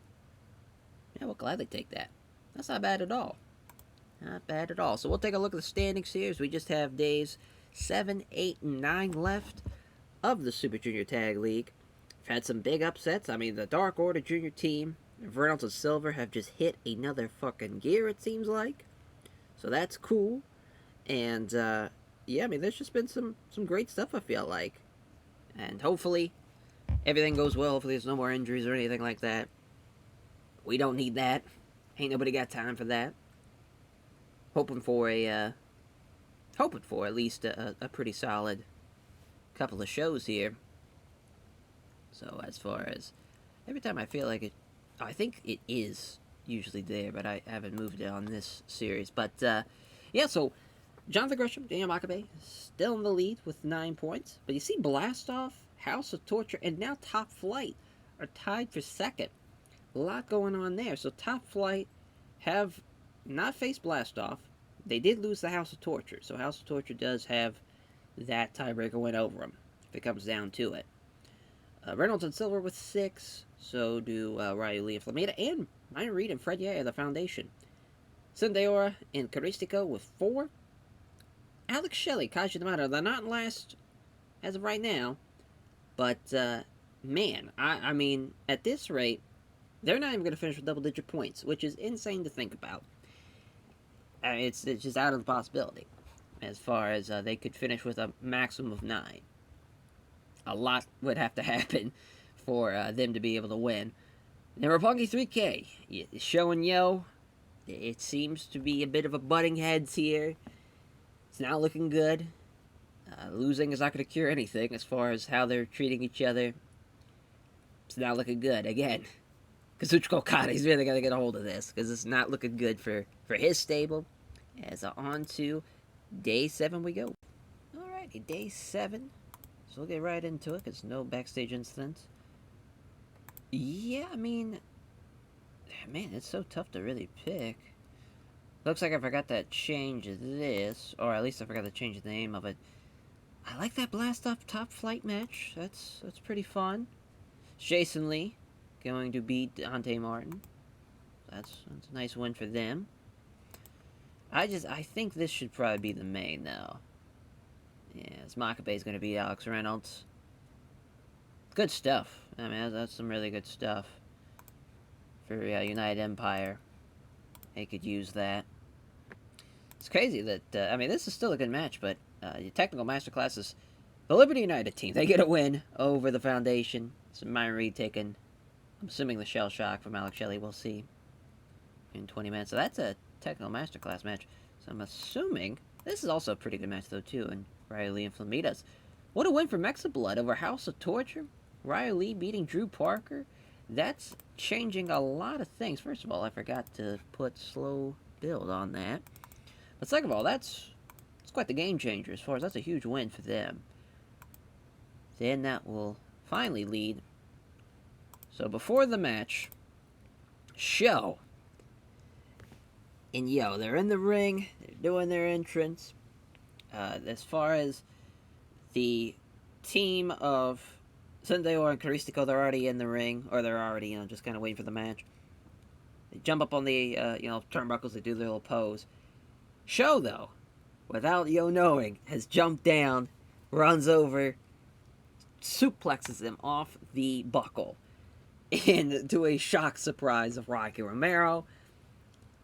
Yeah, we'll gladly take that. That's not bad at all. Not bad at all. So we'll take a look at the standings here, as we just have days 7, 8, and 9 left of the Super Junior Tag League. We've had some big upsets. I mean, the Dark Order Junior team, Reynolds and Silver, have just hit another fucking gear, it seems like. So that's cool. And, yeah, I mean, there's just been some great stuff, I feel like. And hopefully, everything goes well. Hopefully there's no more injuries or anything like that. We don't need that. Ain't nobody got time for that. Hoping for at least a pretty solid couple of shows here. So as far as every time I feel like it, I think it is usually there, but I haven't moved it on this series. But yeah, so Jonathan Gresham, Daniel Makabe, still in the lead with 9 points. But you see Blastoff, House of Torture, and now Top Flight are tied for second. A lot going on there. So Top Flight have not faced Blastoff. They did lose the House of Torture. So House of Torture does have that tiebreaker win over them, if it comes down to it. Reynolds and Silver with 6. So do Ryu Lee and Flamita, and Myron Reed and Fred Yeh of the Foundation. Sundeora and Caristico with 4. Alex Shelley, Kaji D'Amato, they're not in last as of right now. But, man, I mean, at this rate, they're not even going to finish with double-digit points, which is insane to think about. It's just out of the possibility, as far as they could finish with a maximum of 9. A lot would have to happen for them to be able to win. Now, Roppongi 3K, Show and Yo, it seems to be a bit of a butting heads here. It's not looking good. Losing is not going to cure anything as far as how they're treating each other. It's not looking good. Again, Kazuchika Okada's really got to get a hold of this, because it's not looking good for his stable. As on to day 7 we go. Alrighty, day 7. So we'll get right into it, because no backstage incidents. Yeah, I mean, man, it's so tough to really pick. Looks like I forgot to change this, or at least I forgot to change the name of it. I like that Blastoff Top Flight match. That's pretty fun. Jason Lee going to beat Dante Martin. That's a nice win for them. I think this should probably be the main, though. Yeah, as Makabe's going to beat Alex Reynolds. Good stuff. I mean, that's some really good stuff for United Empire. They could use that. It's crazy that, I mean, this is still a good match, but your technical masterclasses, the Liberty United team, they get a win over the Foundation. Some Myron Reed taking, I'm assuming, the shell shock from Alex Shelley. We'll see in 20 minutes. So that's a technical masterclass match. So I'm assuming this is also a pretty good match, though, too. And Ryu Lee and Flamitas. What a win for Mexa Blood over House of Torture. Ryu Lee beating Drew Parker. That's changing a lot of things. First of all, I forgot to put slow build on that. But second of all, it's quite the game changer as far as that's a huge win for them. Then that will finally lead. So before the match, Show and Yo, they're in the ring. They're doing their entrance. As far as the team of Sundeor and Caristico, they're already in the ring, or they're already, just kind of waiting for the match. They jump up on the, turnbuckles, they do their little pose. Show, though, without Yo knowing, has jumped down, runs over, suplexes him off the buckle, and to a shock surprise of Rocky Romero,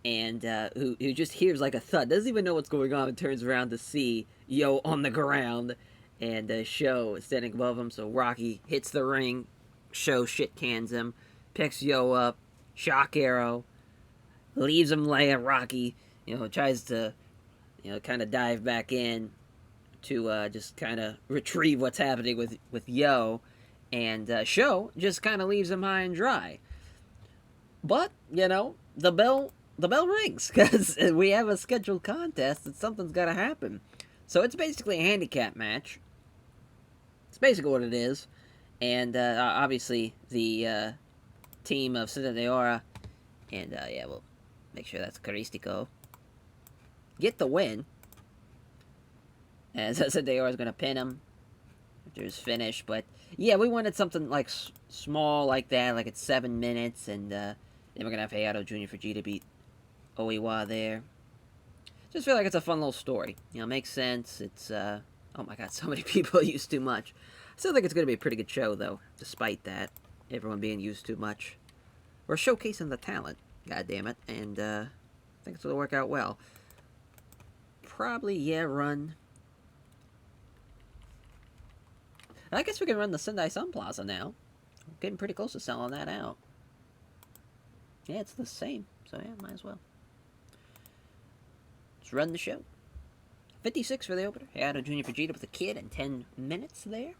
and who just hears like a thud, doesn't even know what's going on, and turns around to see Yo on the ground, and Sho is standing above him. So Rocky hits the ring, Sho shit cans him, picks Yo up, shock arrow, leaves him laying. Rocky, tries to, kind of dive back in to just kind of retrieve what's happening with Yo, and Sho just kind of leaves him high and dry. But the bell rings because we have a scheduled contest and something's got to happen. So it's basically a handicap match. It's basically what it is, and obviously the team of Ciudad de Ora, and we'll make sure that's Caristico, get the win. As Ciudad de Ora is going to pin him after his finish, but yeah, we wanted something like small like that, like it's 7 minutes, and then we're going to have Hayato Jr. for G to beat Oiwa there. Just feel like it's a fun little story. Makes sense. It's, oh my god, so many people use too much. I still think it's going to be a pretty good show, though, despite that. Everyone being used too much. We're showcasing the talent, god damn it, and I think it's going to work out well. Probably, run. I guess we can run the Sendai Sun Plaza now. We're getting pretty close to selling that out. Yeah, it's the same, so yeah, might as well. Let's run the show. 56 for the opener. Hayato Jr. Vegeta with the kid in 10 minutes there.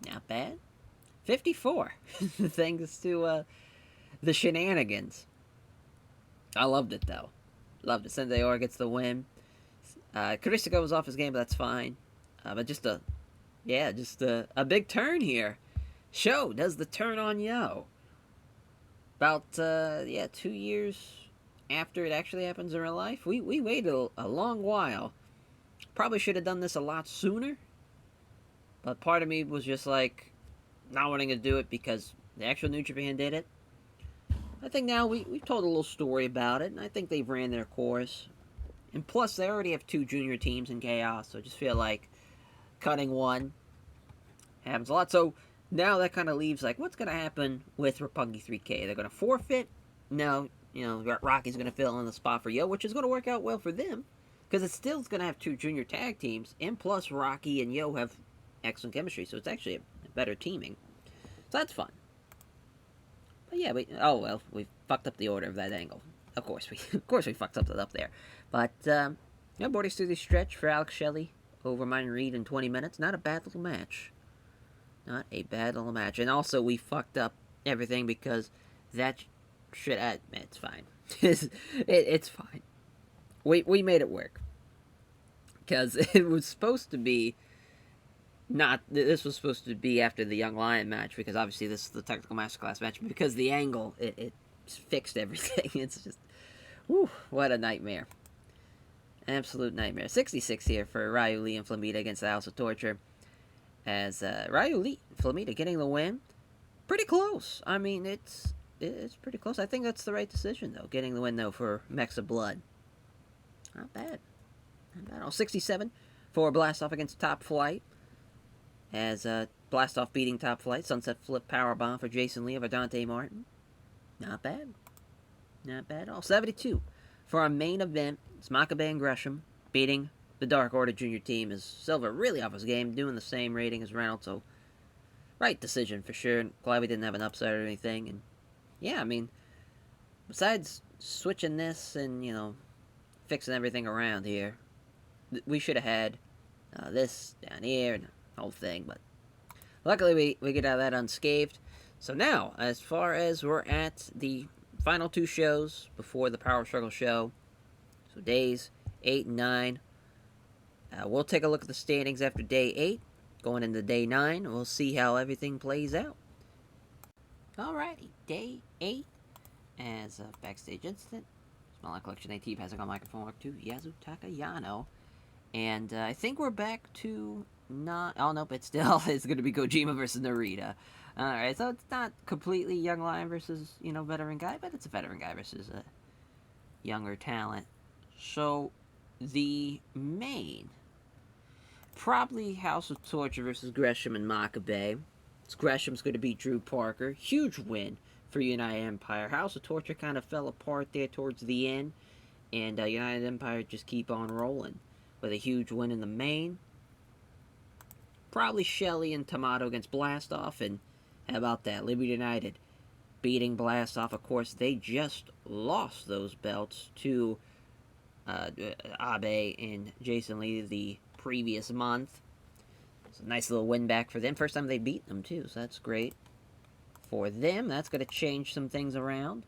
Not bad. 54. Thanks to the shenanigans. I loved it, though. Loved it. Sendeor gets the win. Caristico was off his game, but that's fine. But just a big turn here. Sho does the turn on Yo. About, 2 years after it actually happens in real life. We waited a long while. Probably should have done this a lot sooner. But part of me was just like, not wanting to do it because the actual New Japan did it. I think now we've told a little story about it, and I think they've ran their course. And plus, they already have 2 junior teams in Chaos, so I just feel like cutting one happens a lot. So now that kind of leaves, like, what's going to happen with Roppongi 3K? They're going to forfeit? No, Rocky's going to fill in the spot for Yo, which is going to work out well for them, because it's still going to have 2 junior tag teams, and plus Rocky and Yo have excellent chemistry, so it's actually a better teaming. So that's fun. But yeah, we fucked up the order of that angle. Of course we fucked up there. But, Bordy's through the stretch for Alex Shelley over Myron Reed in 20 minutes. Not a bad little match. Not a bad little match. And also, we fucked up everything because that shit, it's fine. It's fine. We made it work. Because it was supposed to be this was supposed to be after the Young Lion match, because obviously this is the technical masterclass match, because the angle, it fixed everything. It's just, whew, what a nightmare. Absolute nightmare. 66 here for Ryu Lee and Flamita against the House of Torture. As Ryu Lee and Flamita getting the win. Pretty close. I mean, it's pretty close. I think that's the right decision, though. Getting the win, though, for Mexa Blood. Not bad. Not bad. 67 for Blast Off against Top Flight. As Blast Off beating Top Flight. Sunset Flip Powerbomb for Jason Lee over Dante Martin. Not bad. Not bad at all. 72 for our main event. It's Makabe and Gresham beating the Dark Order Junior team. As Silver really off his game, doing the same rating as Reynolds. So, right decision for sure. Glad we didn't have an upset or anything. And yeah, I mean, besides switching this and, fixing everything around here, we should have had this down here and the whole thing. But luckily, we get out of that unscathed. So now, as far as we're at the final 2 shows before the Power Struggle show, so days 8 and 9, we'll take a look at the standings after day 8. Going into day 9, we'll see how everything plays out. Alrighty, day 8, as a backstage incident. Small Collection AT passing on microphone work to Yasu Takayano. And I think we're back to not... Oh, nope, it's going to be Kojima versus Narita. Alright, so it's not completely Young Lion versus, veteran guy, but it's a veteran guy versus a younger talent. So, the main... Probably House of Torture versus Gresham and Makabe. Gresham's going to beat Drew Parker. Huge win for United Empire. House of Torture kind of fell apart there towards the end. And United Empire just keep on rolling with a huge win in the main. probably Shelly and Tomato against Blastoff. And how about that? Liberty United beating Blastoff. Of course, they just lost those belts to Abe and Jason Lee the previous month. It's a nice little win back for them. First time they beat them, too, so that's great for them. That's going to change some things around.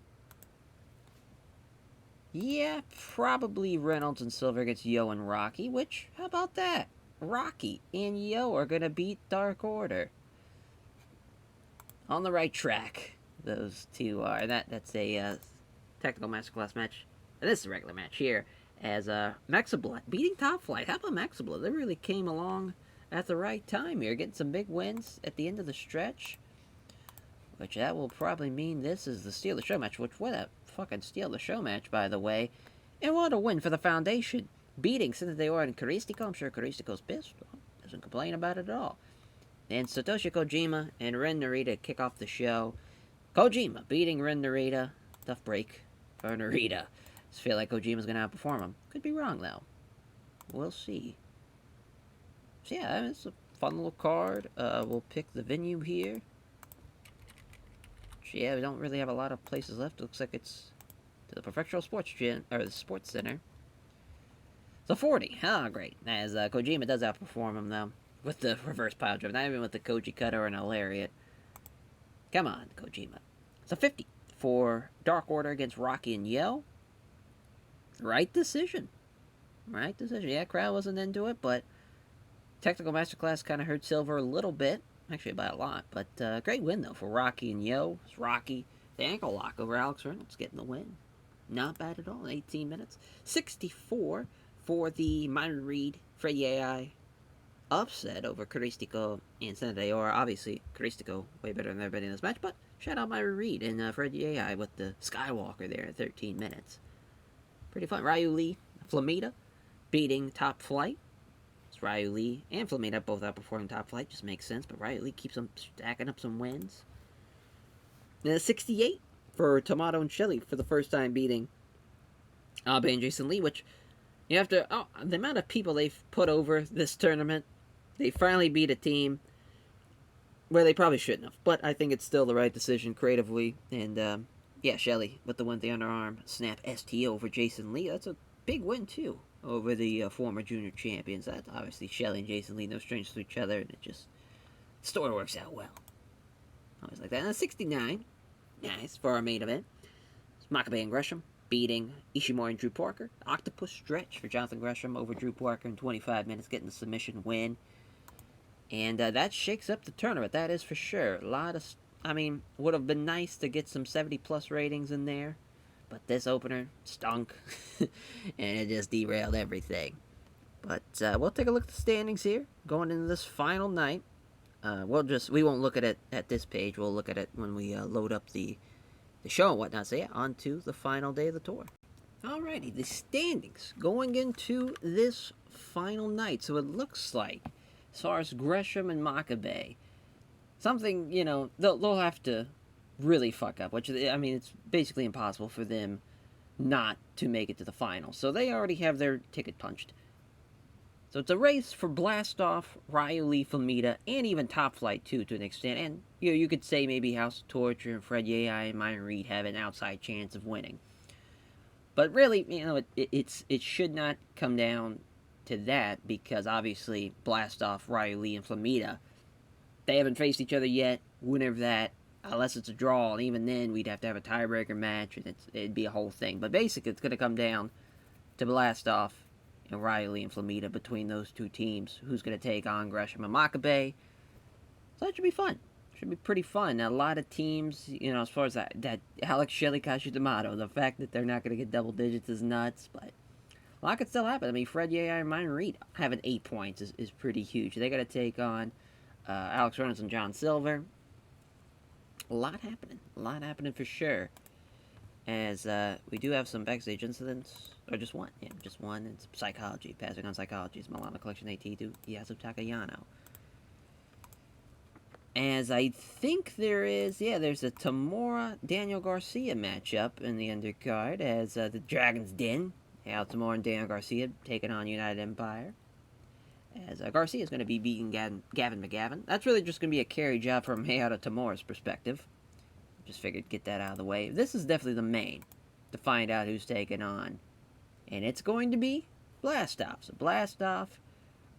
Yeah, probably Reynolds and Silver against Yo and Rocky, which, how about that? Rocky and Yo are going to beat Dark Order. On the right track, those two are. That's a technical masterclass match. This is a regular match here, as Mexablood beating Top Flight. How about Mexablood? They really came along at the right time here, getting some big wins at the end of the stretch. Which that will probably mean this is the Steal the Show match, which what a fucking Steal the Show match, by the way. And what a win for the Foundation. Beating Santa Deora and Caristico. I'm sure Caristico's pissed. Doesn't complain about it at all. And Satoshi Kojima and Ren Narita kick off the show. Kojima beating Ren Narita. Tough break for Narita. I just feel like Kojima's going to outperform him. Could be wrong, though. We'll see. So yeah, it's a fun little card. We'll pick the venue here. Yeah, we don't really have a lot of places left. It looks like it's to the Prefectural Sports Gym, or the Sports Center. So 40. Oh, great. As Kojima does outperform him, though, with the reverse pile drive. Not even with the Koji Cutter or an Lariat. Come on, Kojima. So 50 for Dark Order against Rocky and Yo. Right decision. Right decision. Yeah, crowd wasn't into it, but Technical Masterclass kind of hurt Silver a little bit. Actually, by a lot. But great win, though, for Rocky and Yo. It's Rocky, the ankle lock over Alex Reynolds, getting the win. Not bad at all. 18 minutes. 64 for the Myron Reed, Freddie AI upset over Caristico and Santa Deora. Obviously, Caristico way better than everybody in this match, but shout out Myron Reed and Freddie AI with the Skywalker there at 13 minutes. Pretty fun. Ryu Lee, Flamita, beating Top Flight. Ryu Lee and Flamita both outperforming Top Flight. Just makes sense, but Ryu Lee keeps them stacking up some wins. And 68 for Tomato and Shelly for the first time beating Abe and Jason Lee, which you have to... Oh, the amount of people they've put over this tournament, they finally beat a team where they probably shouldn't have. But I think it's still the right decision creatively. And, yeah, Shelly with the win, the underarm snap STO over Jason Lee. That's a big win, too, over the former junior champions. That obviously Shelly and Jason Lee, no strangers to each other, and it just, the story works out well. Always like that. And 69, nice, for our main event. It's Makabe and Gresham beating Ishimori and Drew Parker. Octopus stretch for Jonathan Gresham over Drew Parker in 25 minutes, getting the submission win. And that shakes up the tournament, that is for sure. A lot of, would have been nice to get some 70-plus ratings in there. But this opener stunk, and it just derailed everything. But we'll take a look at the standings here, going into this final night. We won't look at it at this page. We'll look at it when we load up the show and whatnot. So yeah, on to the final day of the tour. Alrighty, the standings going into this final night. So it looks like, as far as Gresham and Makabe, something, they'll have to really fuck up, which, it's basically impossible for them not to make it to the final. So they already have their ticket punched. So it's a race for Blastoff, Ryu Lee, Flamita, and even Top Flight, too, to an extent. And, you could say maybe House of Torture and Fred Yai and Myron Reed have an outside chance of winning. But really, it should not come down to that, because obviously Blastoff, Ryu Lee, and Flamita, they haven't faced each other yet. Winner of that, unless it's a draw, and even then we'd have to have a tiebreaker match, and it'd be a whole thing. But basically, it's going to come down to Blastoff and Ryu Lee and Flamita between those two teams. Who's going to take on Gresham and Makabe? So that should be fun. Should be pretty fun. Now, a lot of teams, as far as that Alex Shelley, Kashi D'Amato, the fact that they're not going to get double digits is nuts, but a lot could still happen. Fred Yai and Myron Reed having 8 points is pretty huge. They got to take on Alex Reynolds and John Silver. A lot happening for sure. As we do have some backstage incidents, or just one. Yeah, just one. It's psychology. Passing on psychology is Milano Collection AT to Yasu Takayano. As I think there's a Tamora Daniel Garcia matchup in the undercard, as the Dragon's Den, Al Tamora and Daniel Garcia taking on United Empire. as Garcia is going to be beating Gavin McGavin. That's really just going to be a carry job from Heiharu Tamura's perspective. Just figured get that out of the way. This is definitely the main to find out who's taking on. And it's going to be Blastoff. So Blastoff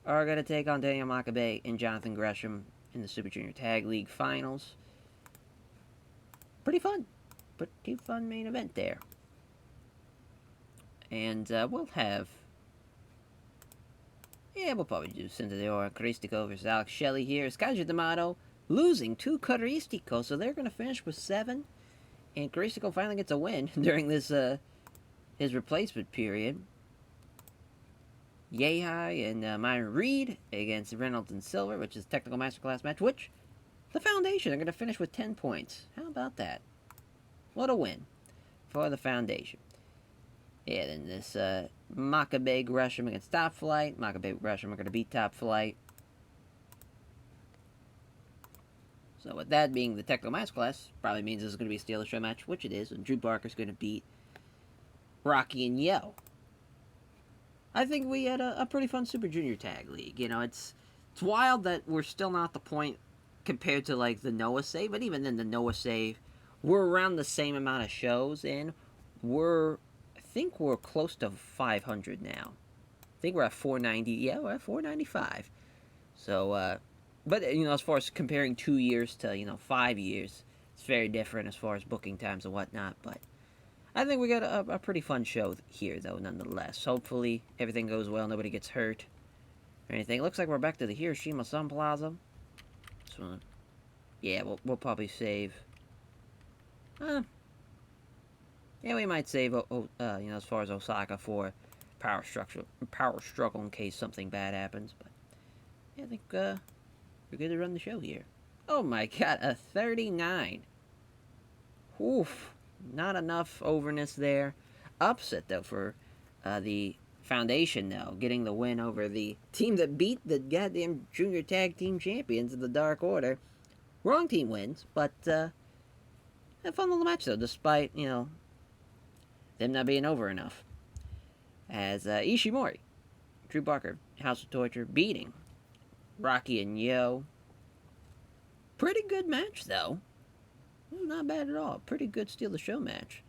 are going to take on Daniel Makabe and Jonathan Gresham in the Super Junior Tag League Finals. Pretty fun. Pretty fun main event there. And we'll have... Yeah, we'll probably do Cinderella Caristico versus Alex Shelley here. It's Kaiji D'Amato losing to Caristico, so they're going to finish with 7. And Caristico finally gets a win during this his replacement period. Yehai and Myron Reed against Reynolds and Silver, which is Technical Masterclass match, which the Foundation are going to finish with 10 points. How about that? What a win for the Foundation. Yeah, then this Makabe Gresham against Top Flight. Makabe Gresham are going to beat Top Flight. So with that being the Technical Masterclass, probably means this is going to be a Steal the Show match, which it is. And Drew Barker's going to beat Rocky and Yo. I think we had a pretty fun Super Junior Tag League. You know, it's wild that we're still not the point compared to, like, the Noah save. But even then, the Noah save, we're around the same amount of shows. And I think we're close to 500 now. I think we're at 490. Yeah, we're at 495. So, but, you know, as far as comparing 2 years to, 5 years, it's very different as far as booking times and whatnot. But I think we got a pretty fun show here, though, nonetheless. Hopefully, everything goes well, nobody gets hurt or anything. It looks like we're back to the Hiroshima Sun Plaza. So, yeah, we'll probably save. Yeah, we might save, as far as Osaka for power struggle in case something bad happens. But yeah, I think we're good to run the show here. Oh my god, a 39. Oof. Not enough overness there. Upset, though, for the Foundation, though, getting the win over the team that beat the goddamn Junior Tag Team Champions of the Dark Order. Wrong team wins, but a fun little match, though, despite, them not being over enough. As Ishimori, Drew Barker, House of Torture, beating Rocky and Yo. Pretty good match, though. Not bad at all. Pretty good Steal the Show match.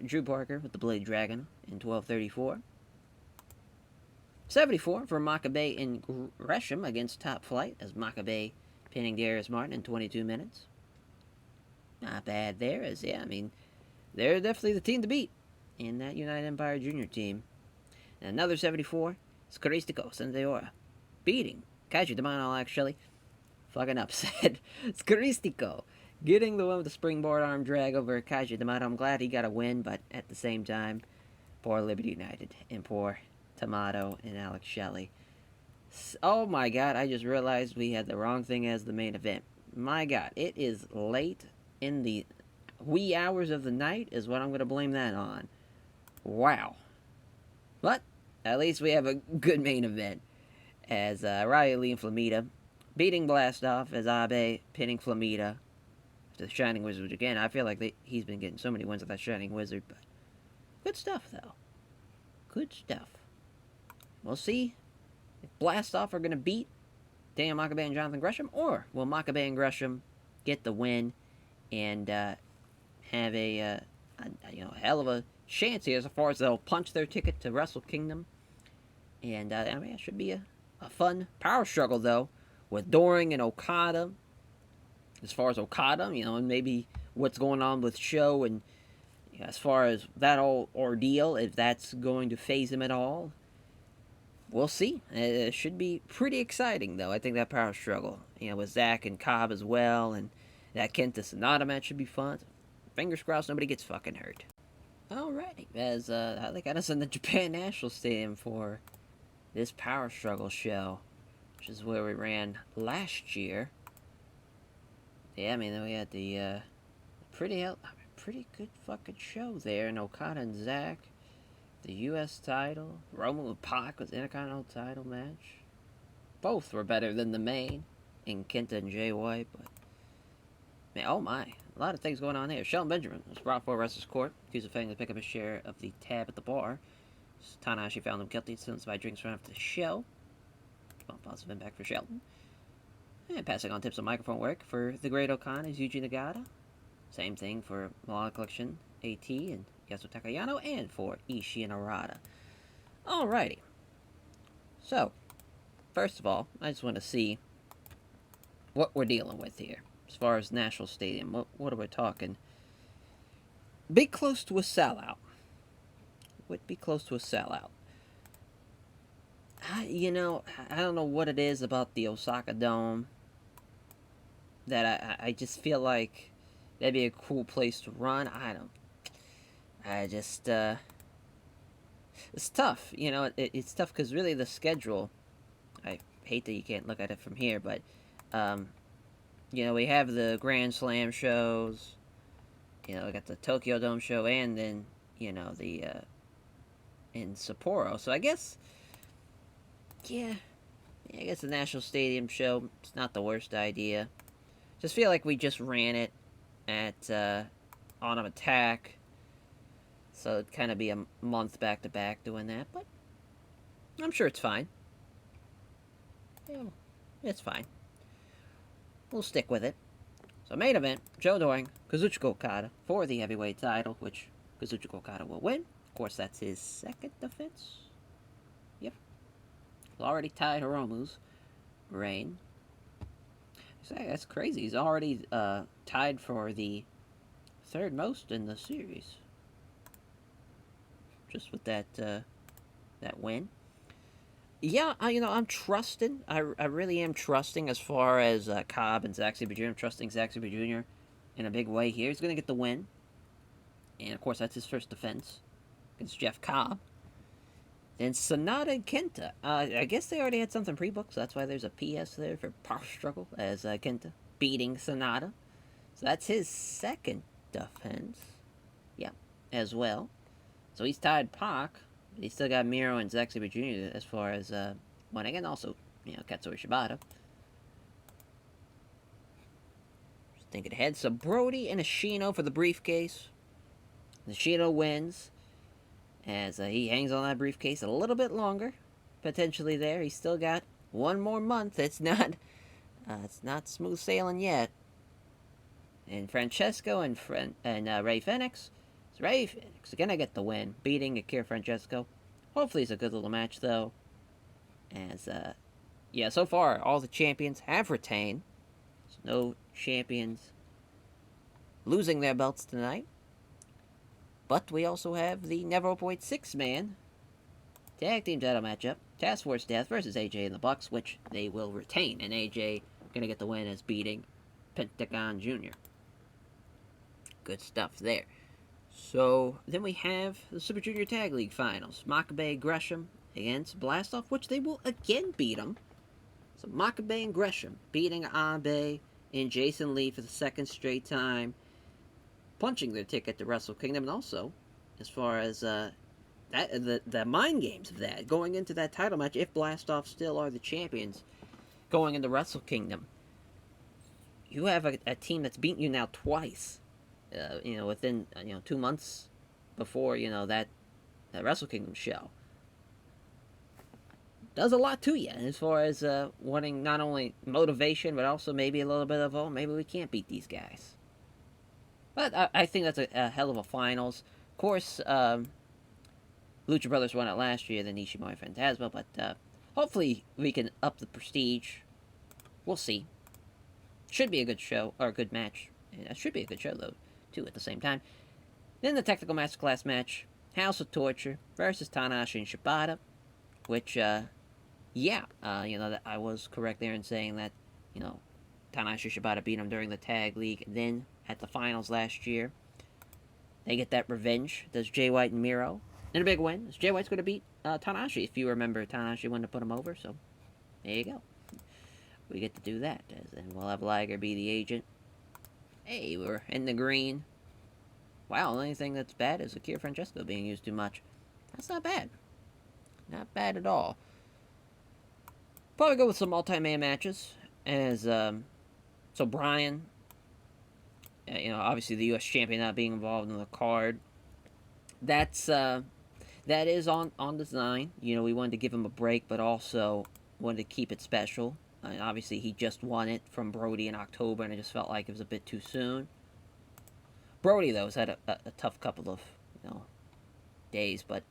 Drew Barker with the Blade Dragon in 12:34. 74 for Makabe and Gresham against Top Flight, as Makabe pinning Darius Martin in 22 minutes. Not bad there, they're definitely the team to beat in that United Empire Junior team. And another 74 is Caristico Sendeora beating Kaiju D'Amato, actually. Fucking upset. It's Caristico getting the one with the springboard arm drag over Kaiju D'Amato. I'm glad he got a win, but at the same time, poor Liberty United and poor D'Amato and Alex Shelley. Oh my god, I just realized we had the wrong thing as the main event. My god, it is late in the wee hours of the night is what I'm going to blame that on. Wow. But at least we have a good main event, as Riley and Flamita beating Blastoff, as Abe pinning Flamita to the Shining Wizard again. I feel like he's been getting so many wins with that Shining Wizard, but good stuff, though. Good stuff. We'll see if Blastoff are going to beat Daniel Makabe and Jonathan Gresham, or will Makabe and Gresham get the win and have a hell of a chance here as far as they'll punch their ticket to Wrestle Kingdom. And it should be a fun power struggle, though, with Doring and Okada. As far as Okada, and maybe what's going on with Sho, and as far as that whole ordeal, if that's going to phase him at all, we'll see. It should be pretty exciting, though. I think that power struggle, with Zack and Cobb as well, and that Kenta Sonata match should be fun. Fingers crossed nobody gets fucking hurt. Alrighty, as they got us in the Japan National Stadium for this power struggle show, which is where we ran last year. Yeah, then we had the pretty good fucking show there, and Okada and Zack, the U.S. title, Roman with Pac was Intercontinental title match. Both were better than the main, in Kenta and Jay White, but man, oh my, a lot of things going on here. Shelton Benjamin was brought before Wrestler's Court, accused of failing to pick up his share of the tab at the bar. Tanahashi found him guilty and sentenced by drinks right after the show. Positive impact for Shelton. And passing on tips of microphone work for the Great Okan is Yuji Nagata. Same thing for Milano Collection AT and Yasuo Takayano, and for Ishii and Arata. Alrighty. So, first of all, I just want to see what we're dealing with here. As far as National Stadium, what are we talking? Be close to a sellout. Would be close to a sellout. I don't know what it is about the Osaka Dome that I just feel like that'd be a cool place to run. It's tough. It's tough because really the schedule, I hate that you can't look at it from here, but, we have the Grand Slam shows, we got the Tokyo Dome show, and then, the, in Sapporo. So I guess, I guess the National Stadium show, it's not the worst idea. Just feel like we just ran it at Autumn Attack. So it'd kind of be a month back-to-back doing that. But I'm sure it's fine. Yeah, it's fine. We'll stick with it. So main event, Joe Doering, Kazuchika Okada for the heavyweight title, which Kazuchika Okada will win. Of course, that's his second defense. Yep. He's already tied Hiromu's reign. That's crazy. He's already tied for the third most in the series. Just with that win. Yeah, I'm trusting. I really am trusting as far as Cobb and Zack Sabre Jr. I'm trusting Zack Sabre Jr. in a big way here. He's going to get the win. And, of course, that's his first defense against Jeff Cobb. Then Sonata and Kenta. I guess they already had something pre-booked, so that's why there's a PS there for Power Struggle as Kenta beating Sonata. So that's his second defense. Yeah, as well. So he's tied Pac. But he's still got Miro and Zack Sabre Jr. as far as winning, and also, Katsuyori Shibata. Just thinking ahead. So Brody and Ashino for the briefcase. Ashino wins as he hangs on that briefcase a little bit longer, potentially there. He's still got one more month. It's not smooth sailing yet. And Francesco and Ray Fenix. So Ray Fenix is gonna get the win, beating Akira Francesco. Hopefully, it's a good little match though. As so far all the champions have retained. So no champions losing their belts tonight. But we also have the Never Openweight 6-man tag team title matchup. Task Force Death versus AJ and the Bucks, which they will retain. And AJ gonna get the win as beating Pentagon Jr. Good stuff there. So then we have the Super Junior Tag League Finals. Makabe Gresham against Blastoff, which they will again beat them. So Makabe and Gresham beating Abe and Jason Lee for the second straight time, punching their ticket to Wrestle Kingdom. And also, as far as the mind games of that, going into that title match, if Blastoff still are the champions going into Wrestle Kingdom, you have a team that's beaten you now twice. Within 2 months before that Wrestle Kingdom show. Does a lot to you as far as wanting not only motivation but also maybe a little bit of maybe we can't beat these guys. But I think that's a hell of a finals. Of course, Lucha Brothers won it last year, the Nishimori Phantasma, but hopefully we can up the prestige. We'll see. Should be a good show or a good match. It should be a good show though. Two at the same time. Then the Technical Masterclass match, House of Torture versus Tanahashi and Shibata, which, that I was correct there in saying that, Tanahashi and Shibata beat him during the Tag League, and then at the finals last year, they get that revenge. Does Jay White and Miro, and a big win. Jay White's going to beat Tanahashi. If you remember, Tanahashi wanted to put him over, so there you go. We get to do that, and we'll have Liger be the agent. Hey, we're in the green. Wow, the only thing that's bad is Akira Francesco being used too much. That's not bad. Not bad at all. Probably go with some multi-man matches. As, so Brian, obviously the U.S. champion not being involved in the card. That is on design. We wanted to give him a break, but also wanted to keep it special. Obviously, he just won it from Brody in October, and I just felt like it was a bit too soon. Brody, though, has had a tough couple of days, but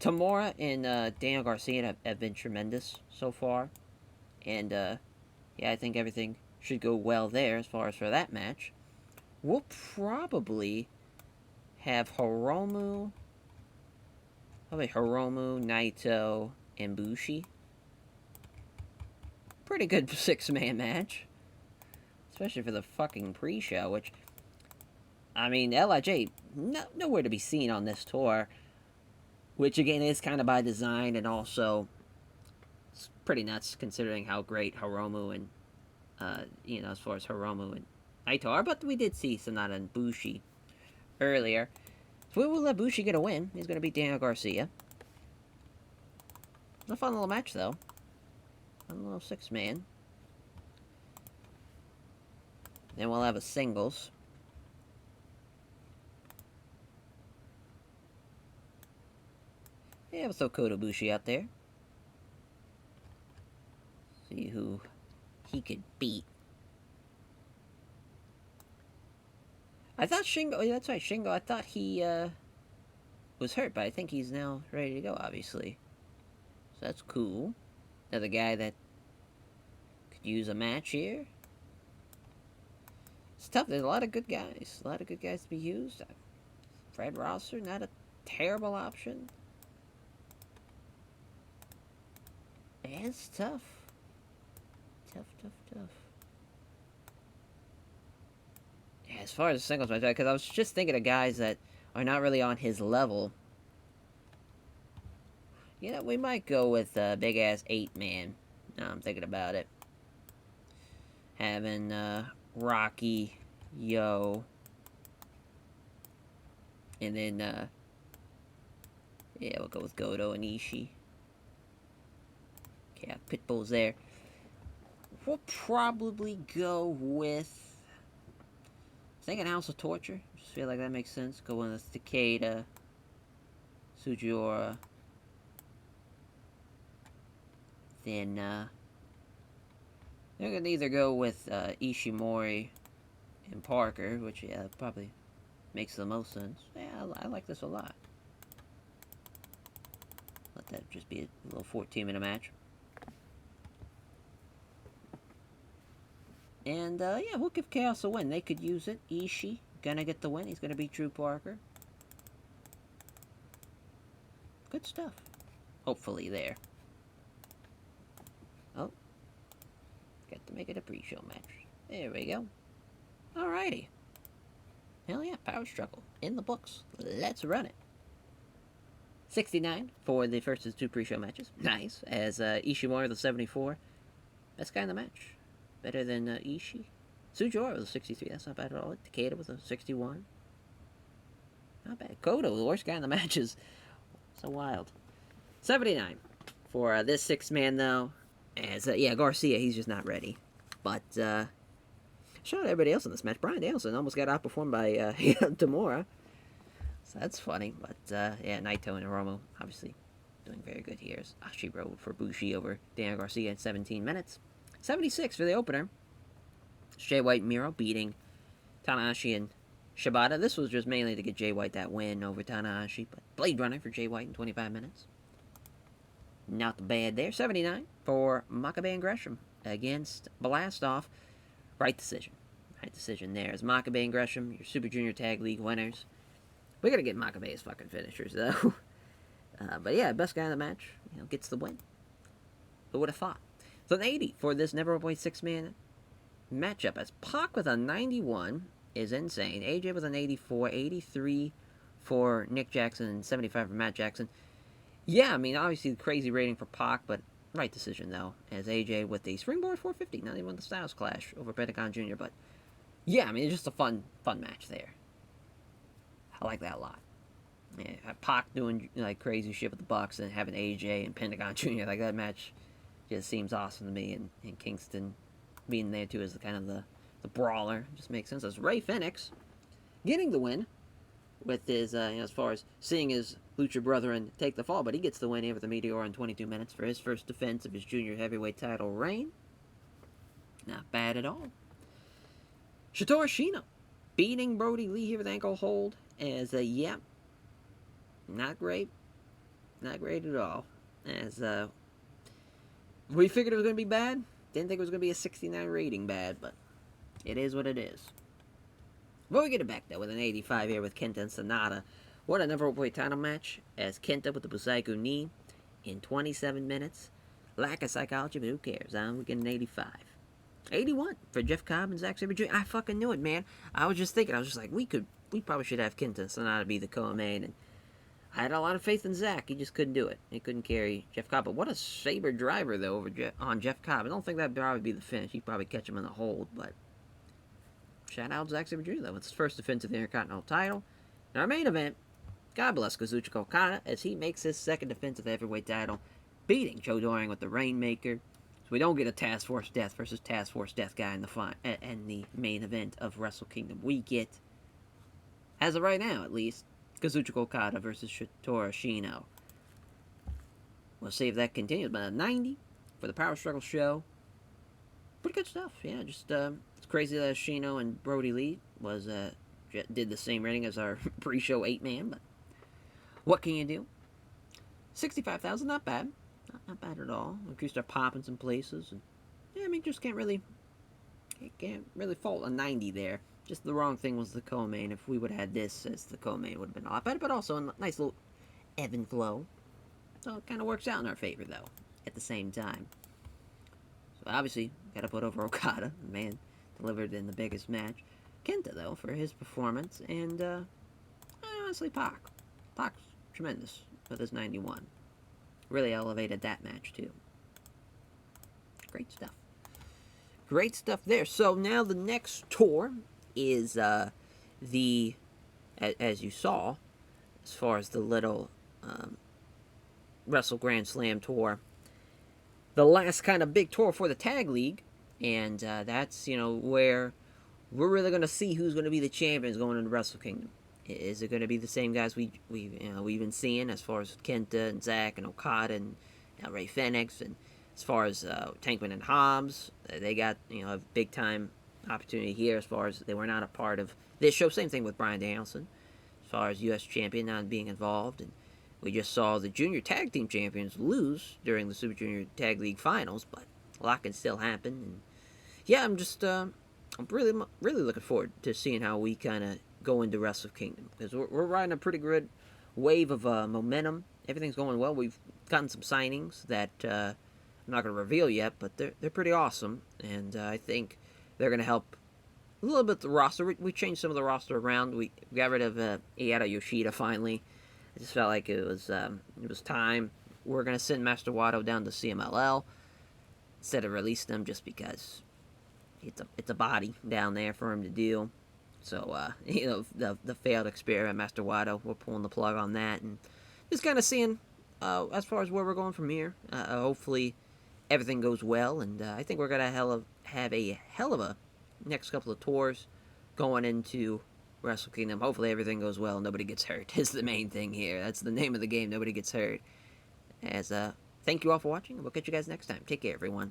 Tamura and Daniel Garcia have been tremendous so far, and yeah, I think everything should go well there as far as for that match. We'll probably have Hiromu, Naito, and Bushi. Pretty good 6-man match, especially for the fucking pre-show, which, I mean, LIJ, nowhere to be seen on this tour, which again is kind of by design, and also it's pretty nuts considering how great Hiromu and, as far as Hiromu and Naito are, but we did see Sonata and Bushi earlier. So we will let Bushi get a win. He's going to beat Daniel Garcia. It's a fun little match, though. Fun little 6-man. Then we'll have a singles. Yeah, we'll throw Kota Ibushi out there. See who he could beat. I thought Shingo... Oh, that's right, Shingo. I thought he was hurt, but I think he's now ready to go, obviously. So that's cool. Another guy that could use a match here. It's tough. There's a lot of good guys. A lot of good guys to be used. Fred Rosser, not a terrible option. It's tough. Tough. Yeah, as far as the singles match, because I was just thinking of guys that are not really on his level. Yeah, we might go with a big-ass 8-man. Now I'm thinking about it. Having Rocky, Yo, and then, yeah, we'll go with Goto and Ishii. Yeah, Pitbull's there. We'll probably go with... I was thinking House of Torture. Just feel like that makes sense. Go with Takeda, Sugiura. Then, they're gonna either go with Ishimori and Parker, which, yeah, probably makes the most sense. Yeah, I like this a lot. Let that just be a little 14-minute match. And, yeah, we'll give Chaos a win. They could use it. Ishii, gonna get the win. He's gonna beat Drew Parker. Good stuff. Hopefully there. Oh. Got to make it a pre-show match. There we go. Alrighty. Hell yeah, Power Struggle. In the books. Let's run it. 69 for the first of the 2 pre-show matches. Nice. As Ishimori with a 74. Best guy in the match. Better than Ishii. Sugiura with a 63. That's not bad at all. Takeda with a 61. Not bad. Goto, the worst guy in the matches. So wild. 79 for this 6-man, though. As, yeah, Garcia, he's just not ready. But, shout out to everybody else in this match. Bryan Danielson almost got outperformed by Tamura. So that's funny. But, yeah, Naito and Hiromu, obviously, doing very good here. Ashiro for Bushi over Daniel Garcia in 17 minutes. 76 for the opener. Jay White and Miro beating Tanahashi and Shibata. This was just mainly to get Jay White that win over Tanahashi. But Blade Runner for Jay White in 25 minutes. Not bad there. 79 for Makabe and Gresham against Blastoff. Right decision. Right decision there. As Makabe and Gresham, your Super Junior Tag League winners. We gotta get Makabe as fucking finishers, though. But yeah, best guy in the match, gets the win. Who would have thought? So an 80 for this Never Boy 6-man matchup. As Pac with a 91 is insane. AJ with an 84, 83 for Nick Jackson, and 75 for Matt Jackson. Yeah, I mean, obviously the crazy rating for Pac, but right decision, though. As AJ with the Springboard 450, not even the Styles Clash over Pentagon Jr., but yeah, I mean, it's just a fun match there. I like that a lot. Yeah, Pac doing, like, crazy shit with the Bucks and having AJ and Pentagon Jr., like, that match just seems awesome to me, and Kingston being there too as the kind of the brawler just makes sense. As Ray Phoenix getting the win with his as far as seeing his Lucha Brethren take the fall, but he gets the win here with the Meteor in 22 minutes for his first defense of his junior heavyweight title reign. Not bad at all. Shotaro Ashino beating Brody Lee here with ankle hold as not great. Not great at all. As we figured it was going to be bad. Didn't think it was going to be a 69 rating bad, but it is what it is. But we get it back, though, with an 85 here with Kenta and Sonata. What a never openweight title match, as Kenta with the Busaiku knee in 27 minutes. Lack of psychology, but who cares? We get an 85. 81 for Jeff Cobb and Zack Sabre Jr. I fucking knew it, man. I was just like, we probably should have Kenta and Sonata be the co-main, and I had a lot of faith in Zack. He just couldn't do it. He couldn't carry Jeff Cobb. But what a Sabre driver, though, on Jeff Cobb. I don't think that'd probably be the finish. He'd probably catch him in the hold, but shout out Zack Sabre Jr., though. It's his first defense of the Intercontinental title. In our main event, God bless Kazuchika Okada as he makes his second defense of the heavyweight title, beating Joe Doring with the Rainmaker. So we don't get a Task Force Death versus Task Force Death guy in the main event of Wrestle Kingdom. We get, as of right now at least, Kazuchika Okada versus Shotaro Ashino. We'll see if that continues. But a 90 for the Power Struggle show. Pretty good stuff. Yeah, just it's crazy that Ashino and Brody Lee did the same rating as our pre-show 8-man. But what can you do? 65,000, not bad. Not bad at all. Increased our pop in some places. And, yeah, I mean, just can't really fault a 90 there. Just the wrong thing was the co-main. If we would have had this as the co-main, it would have been a lot better. But also a nice little ebb and flow. So it kind of works out in our favor, though, at the same time. So obviously, got to put over Okada. The man delivered in the biggest match. Kenta, though, for his performance. And, honestly, Pac. Pac's tremendous with his 91. Really elevated that match, too. Great stuff. Great stuff there. So now the next tour is as you saw, as far as the little Wrestle Grand Slam tour, the last kind of big tour for the Tag League, and that's, where we're really going to see who's going to be the champions going into Wrestle Kingdom. Is it going to be the same guys we've been seeing, as far as Kenta and Zack and Okada and Ray Fenix, and as far as Tankman and Hobbs, they got a big time opportunity here as far as they were not a part of this show. Same thing with Bryan Danielson, as far as U.S. champion not being involved, and we just saw the junior tag team champions lose during the Super Junior Tag League finals, but a lot can still happen. And yeah, I'm just I'm really looking forward to seeing how we kind of go into Wrestle Kingdom, because we're riding a pretty good wave of momentum. Everything's going well. We've gotten some signings that I'm not going to reveal yet, but they're pretty awesome, and I think they're going to help a little bit the roster. We changed some of the roster around. We got rid of Iyata Yoshida finally. I just felt like it was time. We're going to send Master Wato down to CMLL instead of release them, just because it's a body down there for him to deal. So, the failed experiment, Master Wato, we're pulling the plug on that, and just kind of seeing as far as where we're going from here. Hopefully everything goes well, and I think we're going to have a hell of a next couple of tours going into Wrestle Kingdom. Hopefully everything goes well and nobody gets hurt is the main thing here. That's the name of the game, nobody gets hurt. Thank you all for watching, and we'll catch you guys next time. Take care, everyone.